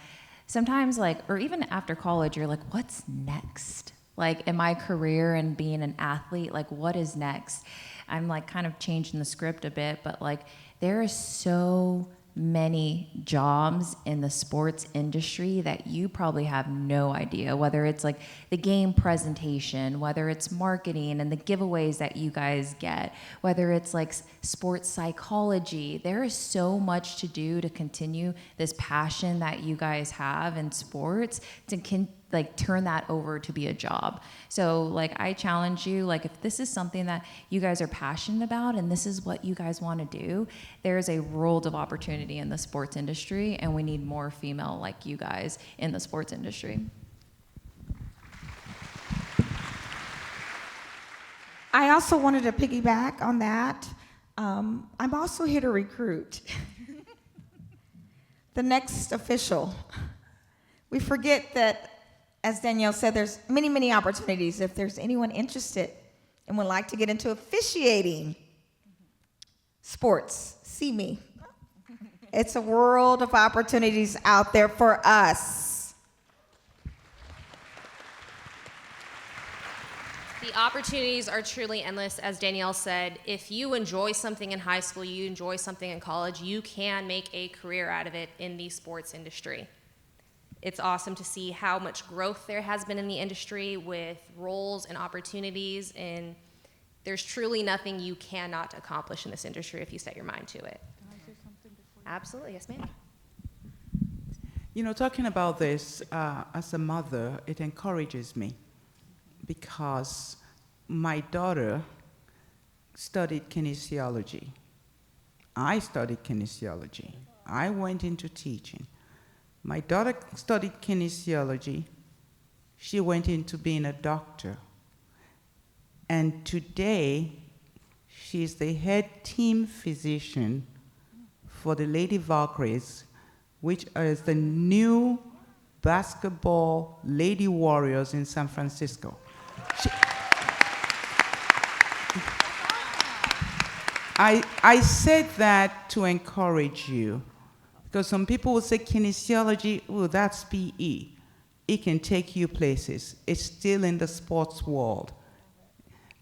sometimes like, or even after college, you're like, what's next? Like in my career and being an athlete, like what is next? I'm like kind of changing the script a bit, but like there is so many jobs in the sports industry that you probably have no idea, whether it's like the game presentation, whether it's marketing and the giveaways that you guys get, whether it's like sports psychology. There is so much to do to continue this passion that you guys have in sports to like turn that over to be a job. So like I challenge you, like if this is something that you guys are passionate about and this is what you guys want to do, there's a world of opportunity in the sports industry, and we need more female like you guys in the sports industry. I also wanted to piggyback on that. I'm also here to recruit the next official. We forget that, as Danielle said, there's many, many opportunities. If there's anyone interested and would like to get into officiating sports, see me. It's a world of opportunities out there for us. The opportunities are truly endless, as Danielle said. If you enjoy something in high school, you enjoy something in college, you can make a career out of it in the sports industry. It's awesome to see how much growth there has been in the industry with roles and opportunities, and there's truly nothing you cannot accomplish in this industry if you set your mind to it. Can I say something before? Absolutely, yes ma'am. You know, talking about this, as a mother, it encourages me because my daughter studied kinesiology. I studied kinesiology. I went into teaching. My daughter studied kinesiology. She went into being a doctor. And today, she's the head team physician for the Lady Valkyries, which is the new basketball Lady Warriors in San Francisco. I said that to encourage you, because some people will say kinesiology, oh, that's PE. It can take you places. It's still in the sports world.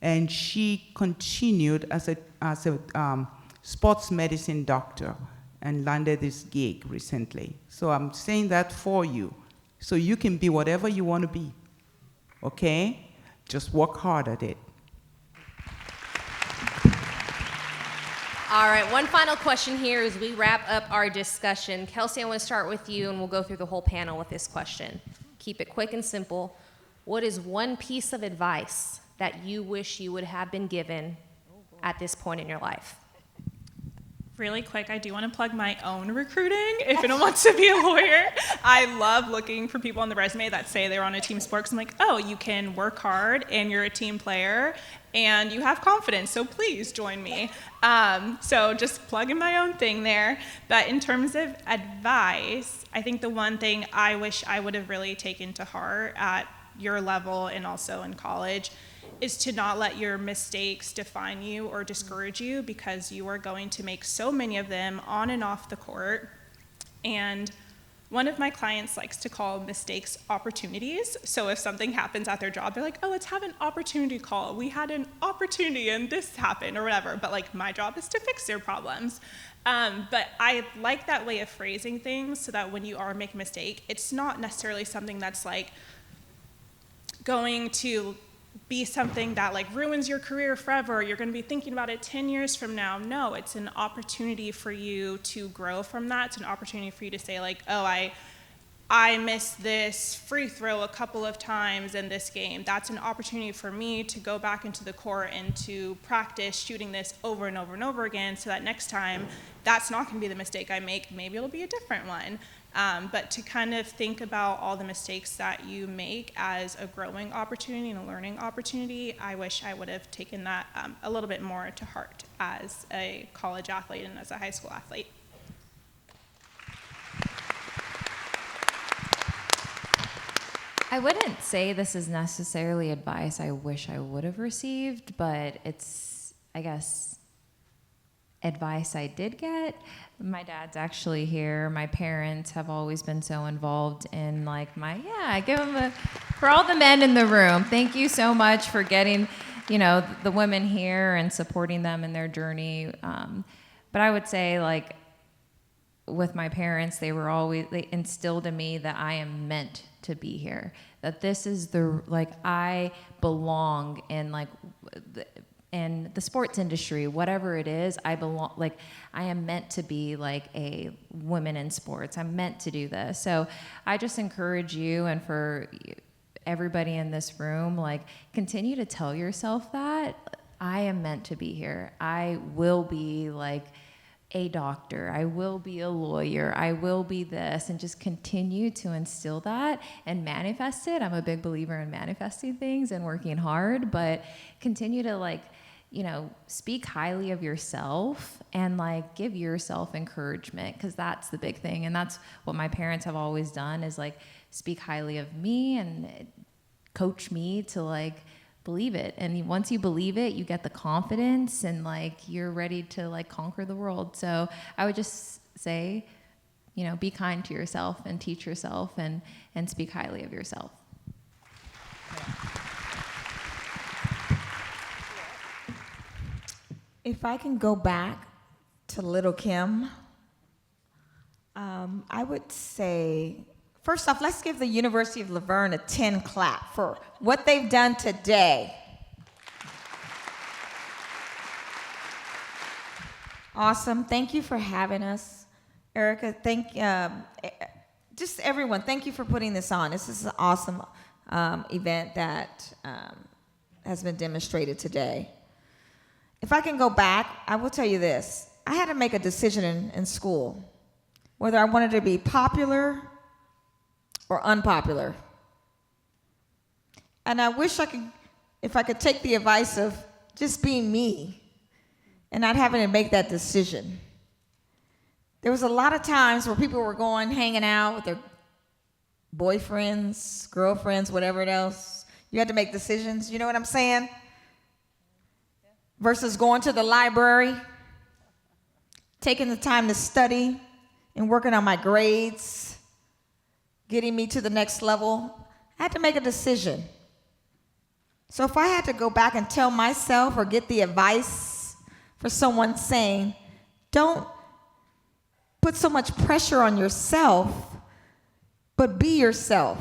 And she continued as a sports medicine doctor and landed this gig recently. So I'm saying that for you, so you can be whatever you want to be, okay? Just work hard at it. All right, one final question here as we wrap up our discussion. Kelsey, I want to start with you, and we'll go through the whole panel with this question. Keep it quick and simple. What is one piece of advice that you wish you would have been given at this point in your life? Really quick, I do want to plug my own recruiting if anyone wants to be a lawyer. I love looking for people on the resume that say they were on a team sport, 'cause I'm like, oh, you can work hard and you're a team player and you have confidence, so please join me. So just plugging my own thing there. But in terms of advice, I think the one thing I wish I would have really taken to heart at your level and also in college is to not let your mistakes define you or discourage you, because you are going to make so many of them on and off the court. And one of my clients likes to call mistakes opportunities. So if something happens at their job, they're like, oh, let's have an opportunity call. We had an opportunity and this happened or whatever. But like, my job is to fix their problems. But I like that way of phrasing things so that when you are making a mistake, it's not necessarily something that's like going to be something that like ruins your career forever. You're going to be thinking about it 10 years from now. No, it's an opportunity for you to grow from that. It's an opportunity for you to say like, oh, I missed this free throw a couple of times in this game. That's an opportunity for me to go back into the court and to practice shooting this over and over and over again, so that next time that's not going to be the mistake I make. Maybe it'll be a different one. But to kind of think about all the mistakes that you make as a growing opportunity and a learning opportunity, I wish I would have taken that a little bit more to heart as a college athlete and as a high school athlete. I wouldn't say this is necessarily advice I wish I would have received, but it's, I guess, advice I did get. My dad's actually here. My parents have always been so involved in like I give them for all the men in the room. Thank you so much for getting, the women here and supporting them in their journey. But I would say like, with my parents, they instilled in me that I am meant to be here. That this is I belong in the sports industry, whatever it is, I belong, I am meant to be a woman in sports. I'm meant to do this. So I just encourage you, and for everybody in this room, continue to tell yourself that I am meant to be here. I will be a doctor, I will be a lawyer, I will be this, and just continue to instill that and manifest it. I'm a big believer in manifesting things and working hard, but continue to speak highly of yourself and give yourself encouragement, because that's the big thing. And that's what my parents have always done, is speak highly of me and coach me to believe it. And once you believe it, you get the confidence and you're ready to conquer the world. So I would just say, be kind to yourself and teach yourself and speak highly of yourself. If I can go back to Little Kim, I would say, first off, let's give the University of Laverne a 10 clap for what they've done today. Awesome. Thank you for having us. Erica, just everyone, thank you for putting this on. This is an awesome event that has been demonstrated today. If I can go back, I will tell you this. I had to make a decision in school, whether I wanted to be popular or unpopular. And I wish if I could take the advice of just being me and not having to make that decision. There was a lot of times where people were hanging out with their boyfriends, girlfriends, whatever else. You had to make decisions, you know what I'm saying? Versus going to the library, taking the time to study and working on my grades, getting me to the next level. I had to make a decision. So if I had to go back and tell myself or get the advice for someone saying, don't put so much pressure on yourself, but be yourself.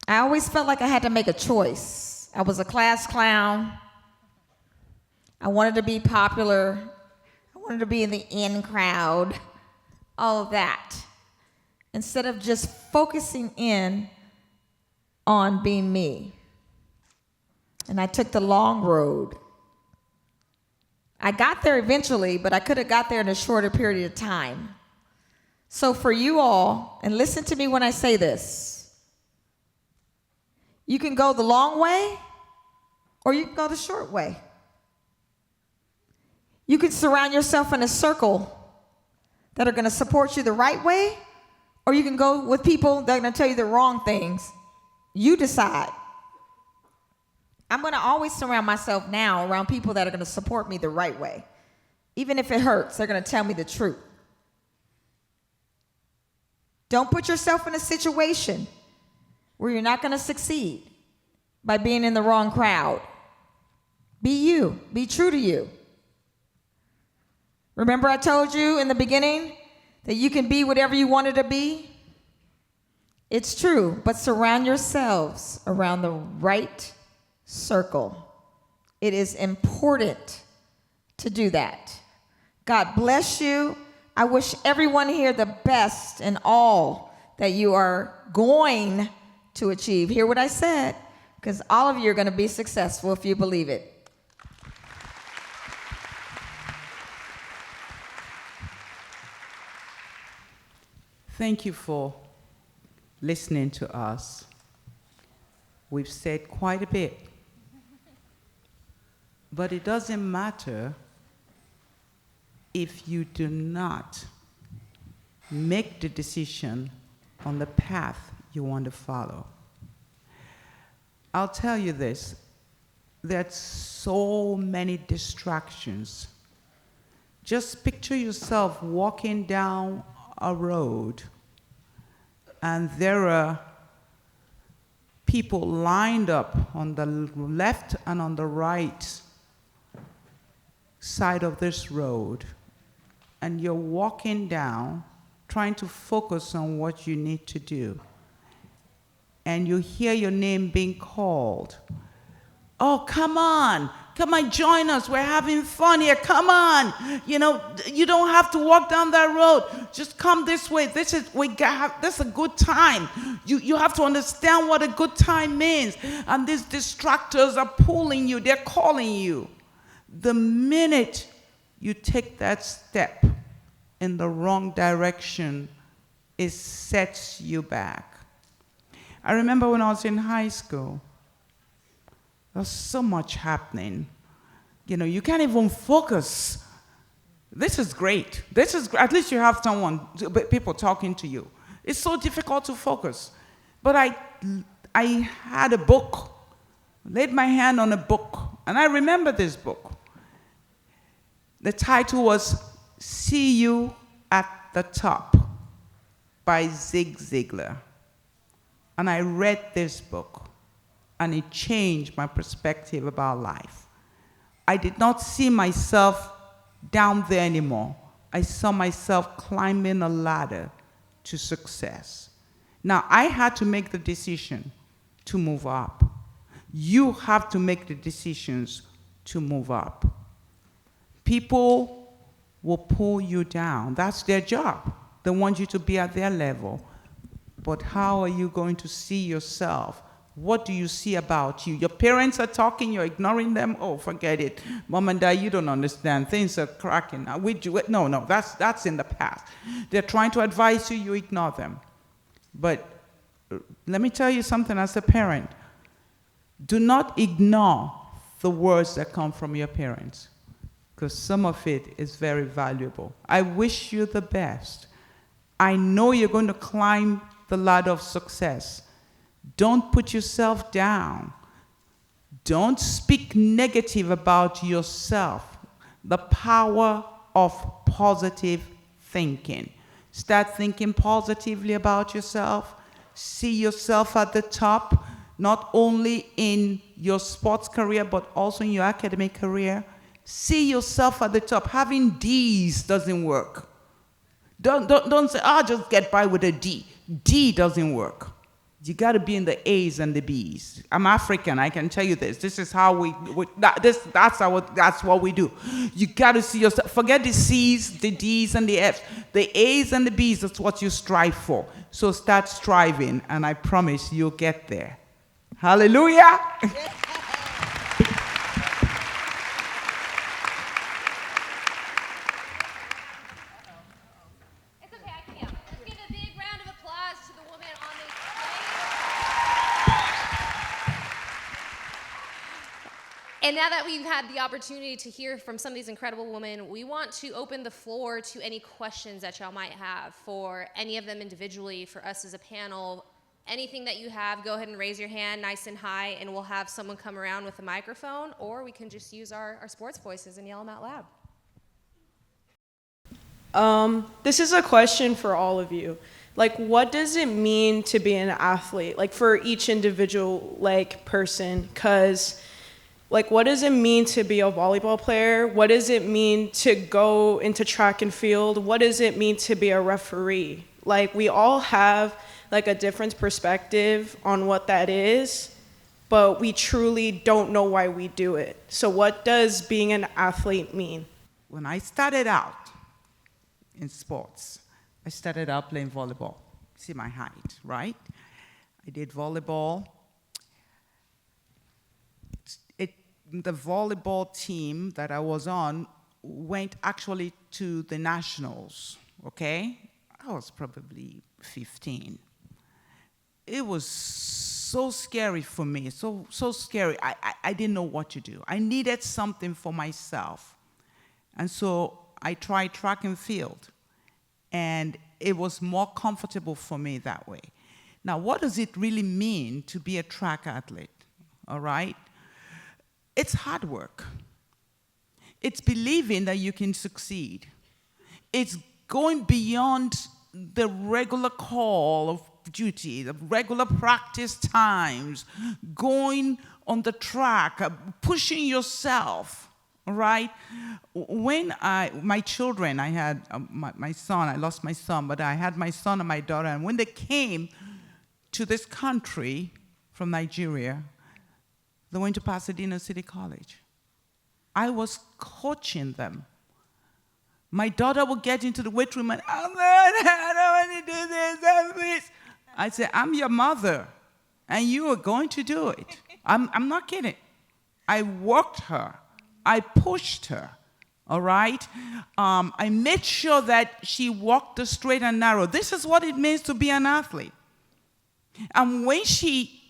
I always felt like I had to make a choice. I was a class clown. I wanted to be popular. I wanted to be in the in crowd, all of that. Instead of just focusing in on being me. And I took the long road. I got there eventually, but I could have got there in a shorter period of time. So for you all, and listen to me when I say this, you can go the long way or you can go the short way. You can surround yourself in a circle that are going to support you the right way, or you can go with people that are going to tell you the wrong things. You decide. I'm going to always surround myself now around people that are going to support me the right way. Even if it hurts, they're going to tell me the truth. Don't put yourself in a situation where you're not going to succeed by being in the wrong crowd. Be you. Be true to you. Remember I told you in the beginning that you can be whatever you wanted to be? It's true, but surround yourselves around the right circle. It is important to do that. God bless you. I wish everyone here the best in all that you are going to achieve. Hear what I said, because all of you are going to be successful if you believe it. Thank you for listening to us. We've said quite a bit. But it doesn't matter if you do not make the decision on the path you want to follow. I'll tell you this, there's so many distractions. Just picture yourself walking down a road and there are people lined up on the left and on the right side of this road, and you're walking down trying to focus on what you need to do, and you hear your name being called. Oh, come on, join us. We're having fun here. Come on. You know, you don't have to walk down that road. Just come this way. This is a good time. You have to understand what a good time means. And these distractors are pulling you. They're calling you. The minute you take that step in the wrong direction, it sets you back. I remember when I was in high school, there's so much happening. You know, you can't even focus. This is great. At least you have people talking to you. It's so difficult to focus. But I had a book, laid my hand on a book, and I remember this book. The title was See You at the Top by Zig Ziglar. And I read this book, and it changed my perspective about life. I did not see myself down there anymore. I saw myself climbing a ladder to success. Now, I had to make the decision to move up. You have to make the decisions to move up. People will pull you down. That's their job. They want you to be at their level. But how are you going to see yourself? What do you see about you? Your parents are talking, you're ignoring them. Oh, forget it. Mom and Dad, you don't understand. Things are cracking. No, that's in the past. They're trying to advise you, you ignore them. But let me tell you something as a parent. Do not ignore the words that come from your parents, because some of it is very valuable. I wish you the best. I know you're going to climb the ladder of success. Don't put yourself down. Don't speak negative about yourself. The power of positive thinking. Start thinking positively about yourself. See yourself at the top, not only in your sports career, but also in your academic career. See yourself at the top. Having D's doesn't work. Don't say, I'll just get by with a D. D doesn't work. You got to be in the A's and the B's. I'm African, I can tell you this. This is how that's what we do. You got to see yourself. Forget the C's, the D's, and the F's. The A's and the B's, that's what you strive for. So start striving, and I promise you'll get there. Hallelujah. And now that we've had the opportunity to hear from some of these incredible women, we want to open the floor to any questions that y'all might have for any of them individually, for us as a panel. Anything that you have, go ahead and raise your hand nice and high, and we'll have someone come around with a microphone, or we can just use our sports voices and yell them out loud. This is a question for all of you. Like, what does it mean to be an athlete? Like, for each individual, person, because... what does it mean to be a volleyball player? What does it mean to go into track and field? What does it mean to be a referee? We all have, a different perspective on what that is, but we truly don't know why we do it. So what does being an athlete mean? When I started out in sports, I started out playing volleyball. See my height, right? I did volleyball. The volleyball team that I was on went actually to the nationals, okay? I was probably 15. It was so scary for me, so scary. I didn't know what to do. I needed something for myself. And so I tried track and field, and it was more comfortable for me that way. Now, what does it really mean to be a track athlete, all right? It's hard work. It's believing that you can succeed. It's going beyond the regular call of duty, the regular practice times, going on the track, pushing yourself, all right? When my children, I had my son, I lost my son, but I had my son and my daughter, and when they came to this country from Nigeria, they went to Pasadena City College. I was coaching them. My daughter would get into the weight room and, oh, man, I don't want to do this, please. I said, I'm your mother, and you are going to do it. I'm not kidding. I worked her. I pushed her, all right? I made sure that she walked the straight and narrow. This is what it means to be an athlete. And when she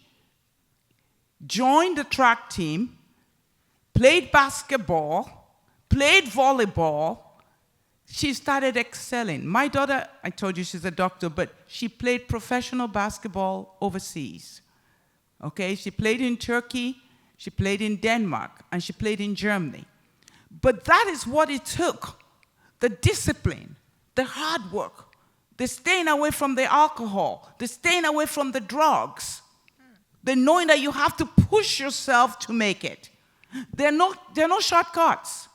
joined the track team, played basketball, played volleyball, she started excelling. My daughter, I told you she's a doctor, but she played professional basketball overseas. Okay, she played in Turkey, she played in Denmark, and she played in Germany. But that is what it took. The discipline, the hard work, the staying away from the alcohol, the staying away from the drugs, the knowing that you have to push yourself to make it. There are no shortcuts.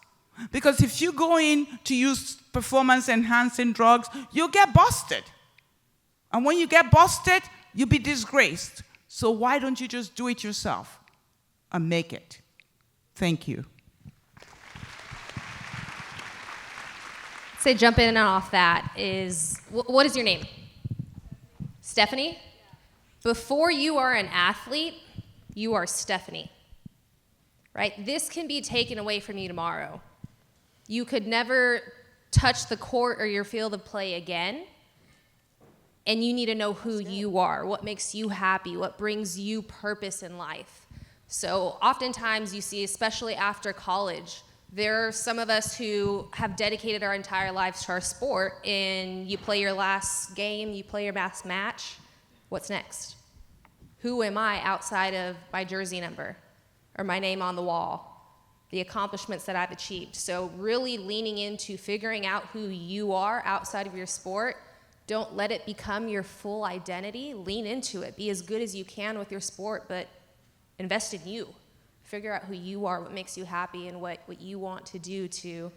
Because if you go in to use performance-enhancing drugs, you'll get busted. And when you get busted, you'll be disgraced. So why don't you just do it yourself and make it? Thank you. Say, jump in and off that is, what is your name? Stephanie? Before you are an athlete, you are Stephanie, right? This can be taken away from you tomorrow. You could never touch the court or your field of play again, and you need to know who you are, what makes you happy, what brings you purpose in life. So oftentimes you see, especially after college, there are some of us who have dedicated our entire lives to our sport, and you play your last game, you play your last match. What's next? Who am I outside of my jersey number or my name on the wall? The accomplishments that I've achieved. So really leaning into figuring out who you are outside of your sport. Don't let it become your full identity. Lean into it. Be as good as you can with your sport, but invest in you. Figure out who you are, what makes you happy, and what you want to do to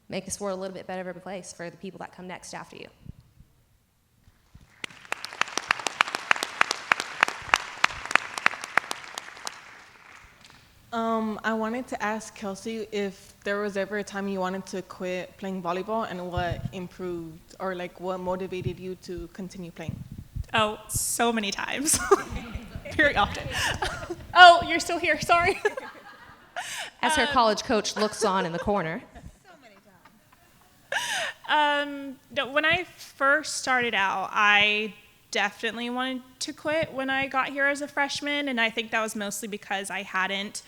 make this world a little bit better of a place for the people that come next after you. I wanted to ask Kelsey if there was ever a time you wanted to quit playing volleyball and what improved or like what motivated you to continue playing. Oh, so many times. Very often. Oh, you're still here, sorry. As her college coach looks on in the corner. No, when I first started out, I definitely wanted to quit when I got here as a freshman, and I think that was mostly because I hadn't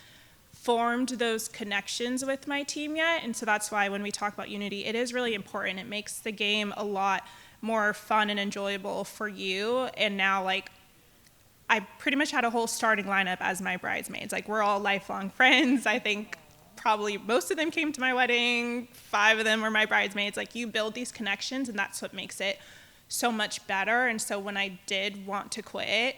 formed those connections with my team yet, and so that's why when we talk about unity, it is really important. It makes the game a lot more fun and enjoyable for you, and now, like, I pretty much had a whole starting lineup as my bridesmaids. Like, we're all lifelong friends. I think probably most of them came to my wedding, 5 of them were my bridesmaids. Like, you build these connections, and that's what makes it so much better. And so when I did want to quit,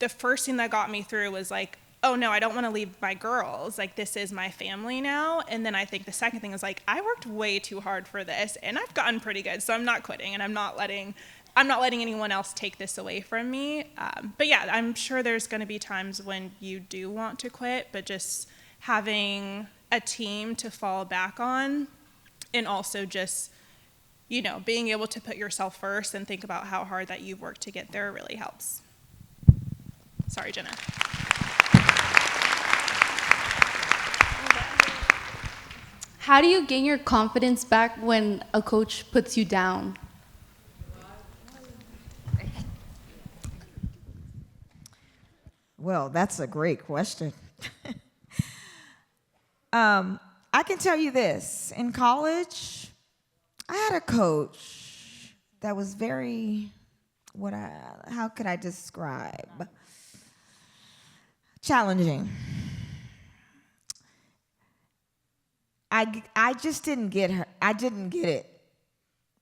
the first thing that got me through was like, oh no, I don't want to leave my girls. Like, this is my family now. And then I think the second thing is like, I worked way too hard for this, and I've gotten pretty good, so I'm not quitting, and I'm not letting anyone else take this away from me. But yeah, I'm sure there's going to be times when you do want to quit, but just having a team to fall back on, and also just, you know, being able to put yourself first and think about how hard that you've worked to get there really helps. Sorry, Jenna. How do you gain your confidence back when a coach puts you down? Well, that's a great question. I can tell you this. In college, I had a coach that was very, how could I describe? Challenging. I just didn't get her. I didn't get it.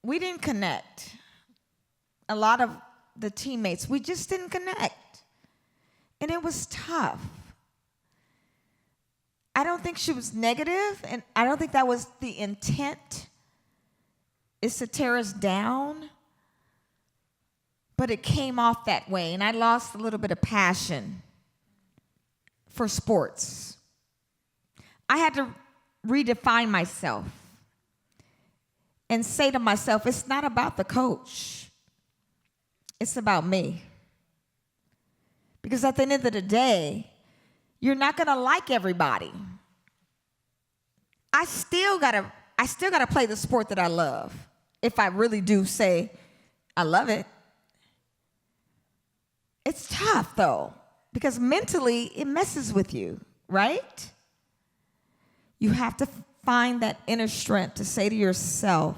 We didn't connect. A lot of the teammates, we just didn't connect. And it was tough. I don't think she was negative, and I don't think that was the intent, is to tear us down. But it came off that way, and I lost a little bit of passion for sports. I had to redefine myself and say to myself, it's not about the coach. It's about me. Because at the end of the day, you're not going to like everybody. I still gotta play the sport that I love. If I really do say I love it. It's tough though, because mentally it messes with you, right? You have to find that inner strength to say to yourself,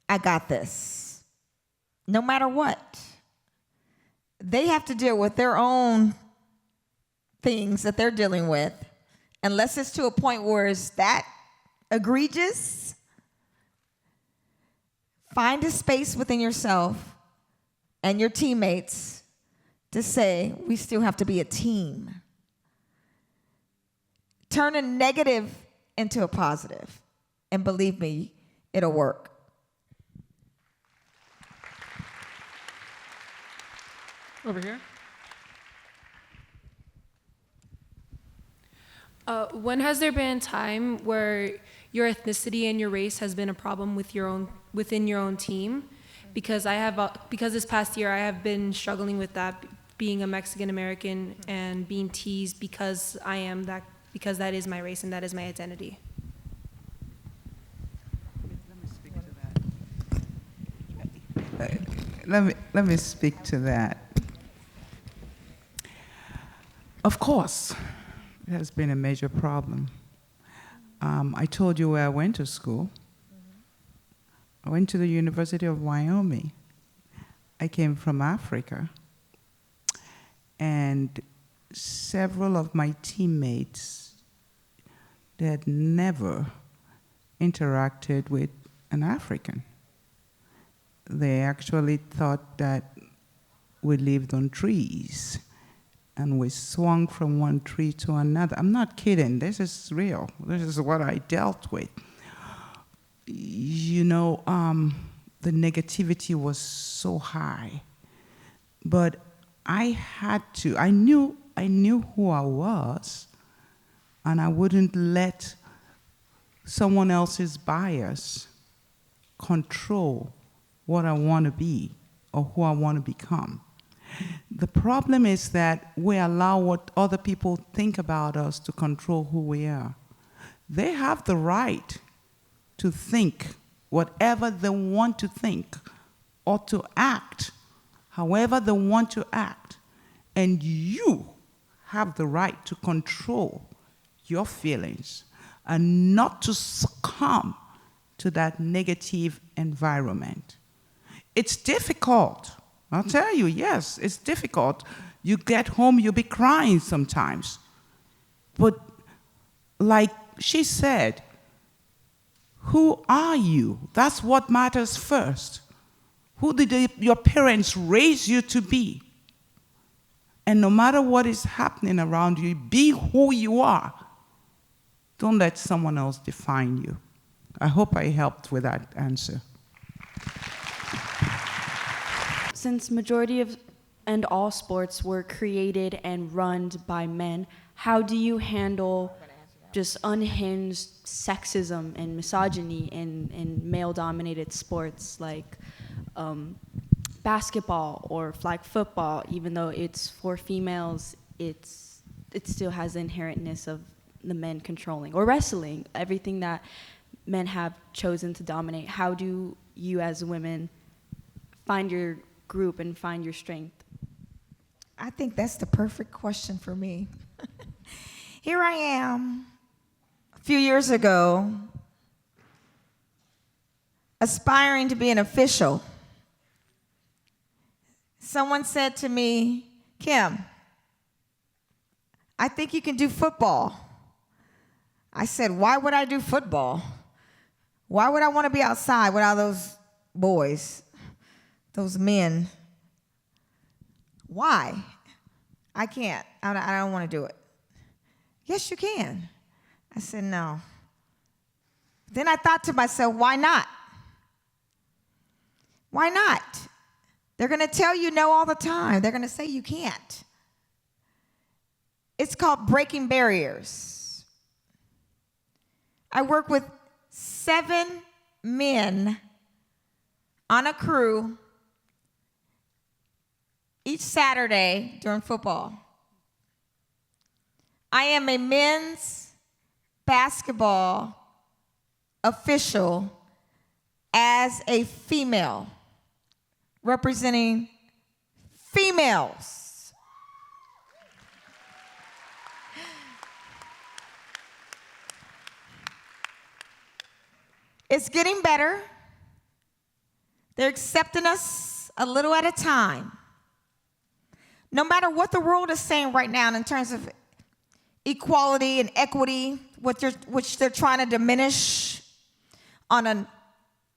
I got this. No matter what. They have to deal with their own things that they're dealing with. Unless it's to a point where it's that egregious, find a space within yourself and your teammates to say, we still have to be a team. Turn a negative into a positive, and believe me, it'll work. Over here. When has there been a time where your ethnicity and your race has been a problem with within your own team? Because because this past year I have been struggling with that, being a Mexican American and being teased because because that is my race and that is my identity. Let me speak to that. Of course, it has been a major problem. I told you where I went to school. I went to the University of Wyoming. I came from Africa. And several of my teammates, they had never interacted with an African. They actually thought that we lived on trees and we swung from one tree to another. I'm not kidding, this is real. This is what I dealt with. You know, the negativity was so high. But I knew who I was, and I wouldn't let someone else's bias control what I want to be or who I want to become. The problem is that we allow what other people think about us to control who we are. They have the right to think whatever they want to think or to act however they want to act. And you have the right to control your feelings and not to succumb to that negative environment. It's difficult. I'll tell you, yes, it's difficult. You get home, you'll be crying sometimes. But like she said, who are you? That's what matters first. Who did your parents raise you to be? And no matter what is happening around you, be who you are. Don't let someone else define you. I hope I helped with that answer. Since majority of and all sports were created and run by men, how do you handle just unhinged sexism and misogyny in male-dominated sports like basketball or flag football? Even though it's for females, it still has the inherentness of the men controlling, or wrestling, everything that men have chosen to dominate. How do you as women find your group and find your strength? I think that's the perfect question for me. Here I am, a few years ago, aspiring to be an official. Someone said to me, Kim, I think you can do football. I said, why would I do football? Why would I want to be outside with all those boys, those men? Why? I can't. I don't want to do it. Yes, you can. I said, no. Then I thought to myself, why not? Why not? They're going to tell you no all the time. They're going to say you can't. It's called breaking barriers. I work with 7 men on a crew each Saturday during football. I am a men's basketball official as a female, representing females. It's getting better. They're accepting us a little at a time. No matter what the world is saying right now in terms of equality and equity, which they're trying to diminish on a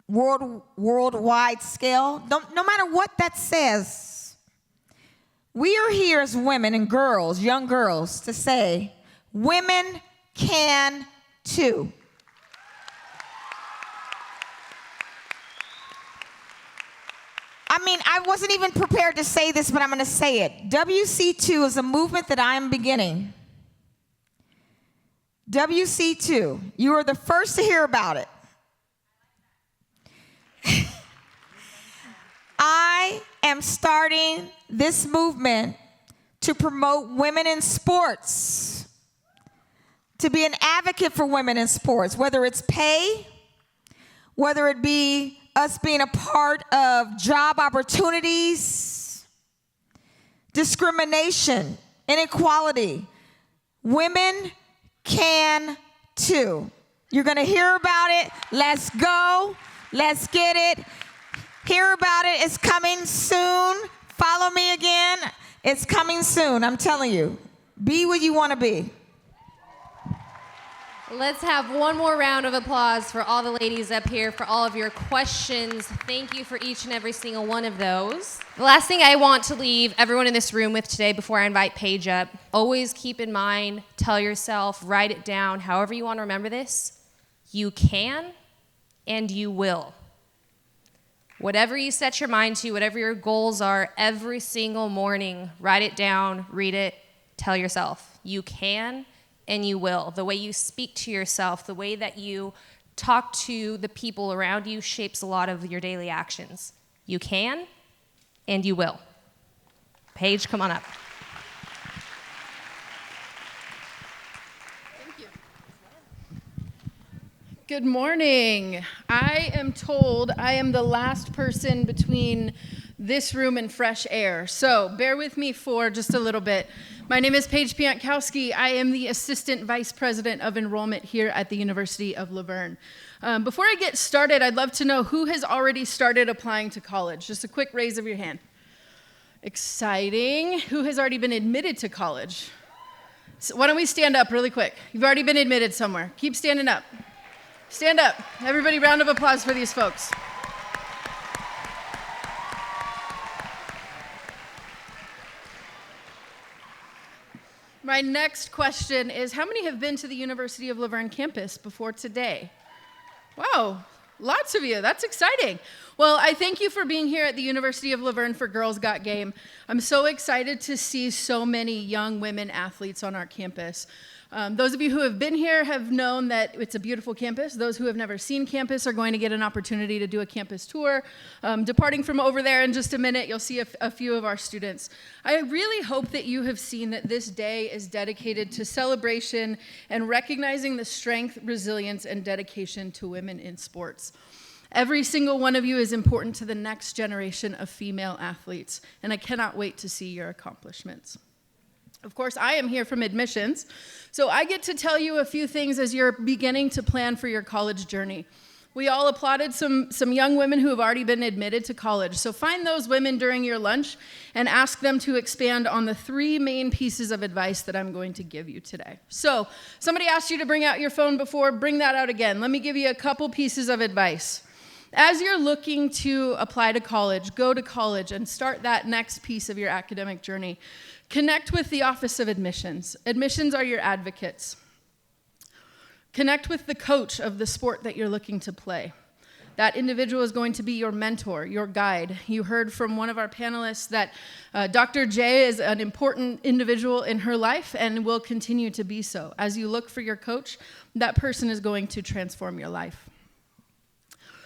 worldwide scale, no matter what that says, we are here as women and girls, young girls, to say, women can too. I mean, I wasn't even prepared to say this, but I'm going to say it. WC2 is a movement that I am beginning. WC2, you are the first to hear about it. I am starting this movement to promote women in sports, to be an advocate for women in sports, whether it's pay, whether it be us being a part of job opportunities, discrimination, inequality. Women can too. You're going to hear about it. Let's go. Let's get it. Hear about it. It's coming soon. Follow me again. It's coming soon. I'm telling you. Be what you want to be. Let's have one more round of applause for all the ladies up here for all of your questions. Thank you for each and every single one of those. The last thing I want to leave everyone in this room with today before I invite Paige up, always keep in mind, tell yourself, write it down, however you want to remember this, you can and you will. Whatever you set your mind to, whatever your goals are, every single morning, write it down, read it, tell yourself, you can and you will. The way you speak to yourself, the way that you talk to the people around you shapes a lot of your daily actions. You can and you will. Paige, come on up. Thank you. Good morning. I am told I am the last person between this room and fresh air, so bear with me for just a little bit. My name is Paige Piankowski. I am the Assistant Vice President of Enrollment here at the University of La Verne. Before I get started, I'd love to know who has already started applying to college. Just a quick raise of your hand. Exciting. Who has already been admitted to college? So why don't we stand up really quick? You've already been admitted somewhere. Keep standing up. Stand up. Everybody, round of applause for these folks. My next question is, how many have been to the University of La Verne campus before today? Wow, lots of you. That's exciting. Well, I thank you for being here at the University of La Verne for Girls Got Game. I'm so excited to see so many young women athletes on our campus. Those of you who have been here have known that it's a beautiful campus. Those who have never seen campus are going to get an opportunity to do a campus tour. Departing from over there in just a minute, you'll see a few of our students. I really hope that you have seen that this day is dedicated to celebration and recognizing the strength, resilience, and dedication to women in sports. Every single one of you is important to the next generation of female athletes, and I cannot wait to see your accomplishments. Of course, I am here from admissions, so I get to tell you a few things as you're beginning to plan for your college journey. We all applauded some young women who have already been admitted to college, so find those women during your lunch and ask them to expand on the 3 main pieces of advice that I'm going to give you today. So, somebody asked you to bring out your phone before, bring that out again. Let me give you a couple pieces of advice. As you're looking to apply to college, go to college, and start that next piece of your academic journey, connect with the Office of Admissions. Admissions are your advocates. Connect with the coach of the sport that you're looking to play. That individual is going to be your mentor, your guide. You heard from one of our panelists that Dr. J is an important individual in her life and will continue to be so. As you look for your coach, that person is going to transform your life.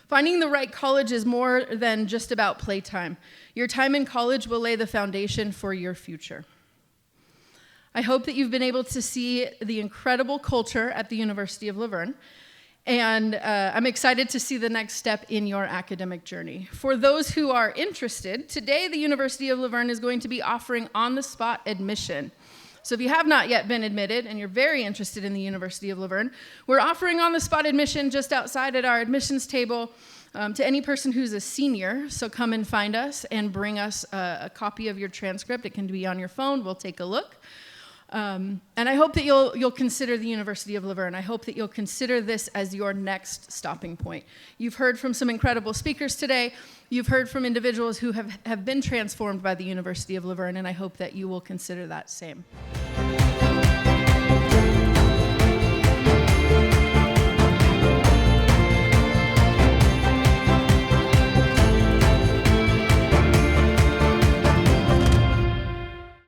Finding the right college is more than just about playtime. Your time in college will lay the foundation for your future. I hope that you've been able to see the incredible culture at the University of La Verne. And I'm excited to see the next step in your academic journey. For those who are interested, today the University of La Verne is going to be offering on-the-spot admission. So if you have not yet been admitted and you're very interested in the University of La Verne, we're offering on-the-spot admission just outside at our admissions table to any person who's a senior. So come and find us and bring us a copy of your transcript. It can be on your phone. We'll take a look. And I hope that you'll consider the University of La Verne. I hope that you'll consider this as your next stopping point. You've heard from some incredible speakers today. You've heard from individuals who have been transformed by the University of La Verne, and I hope that you will consider that same.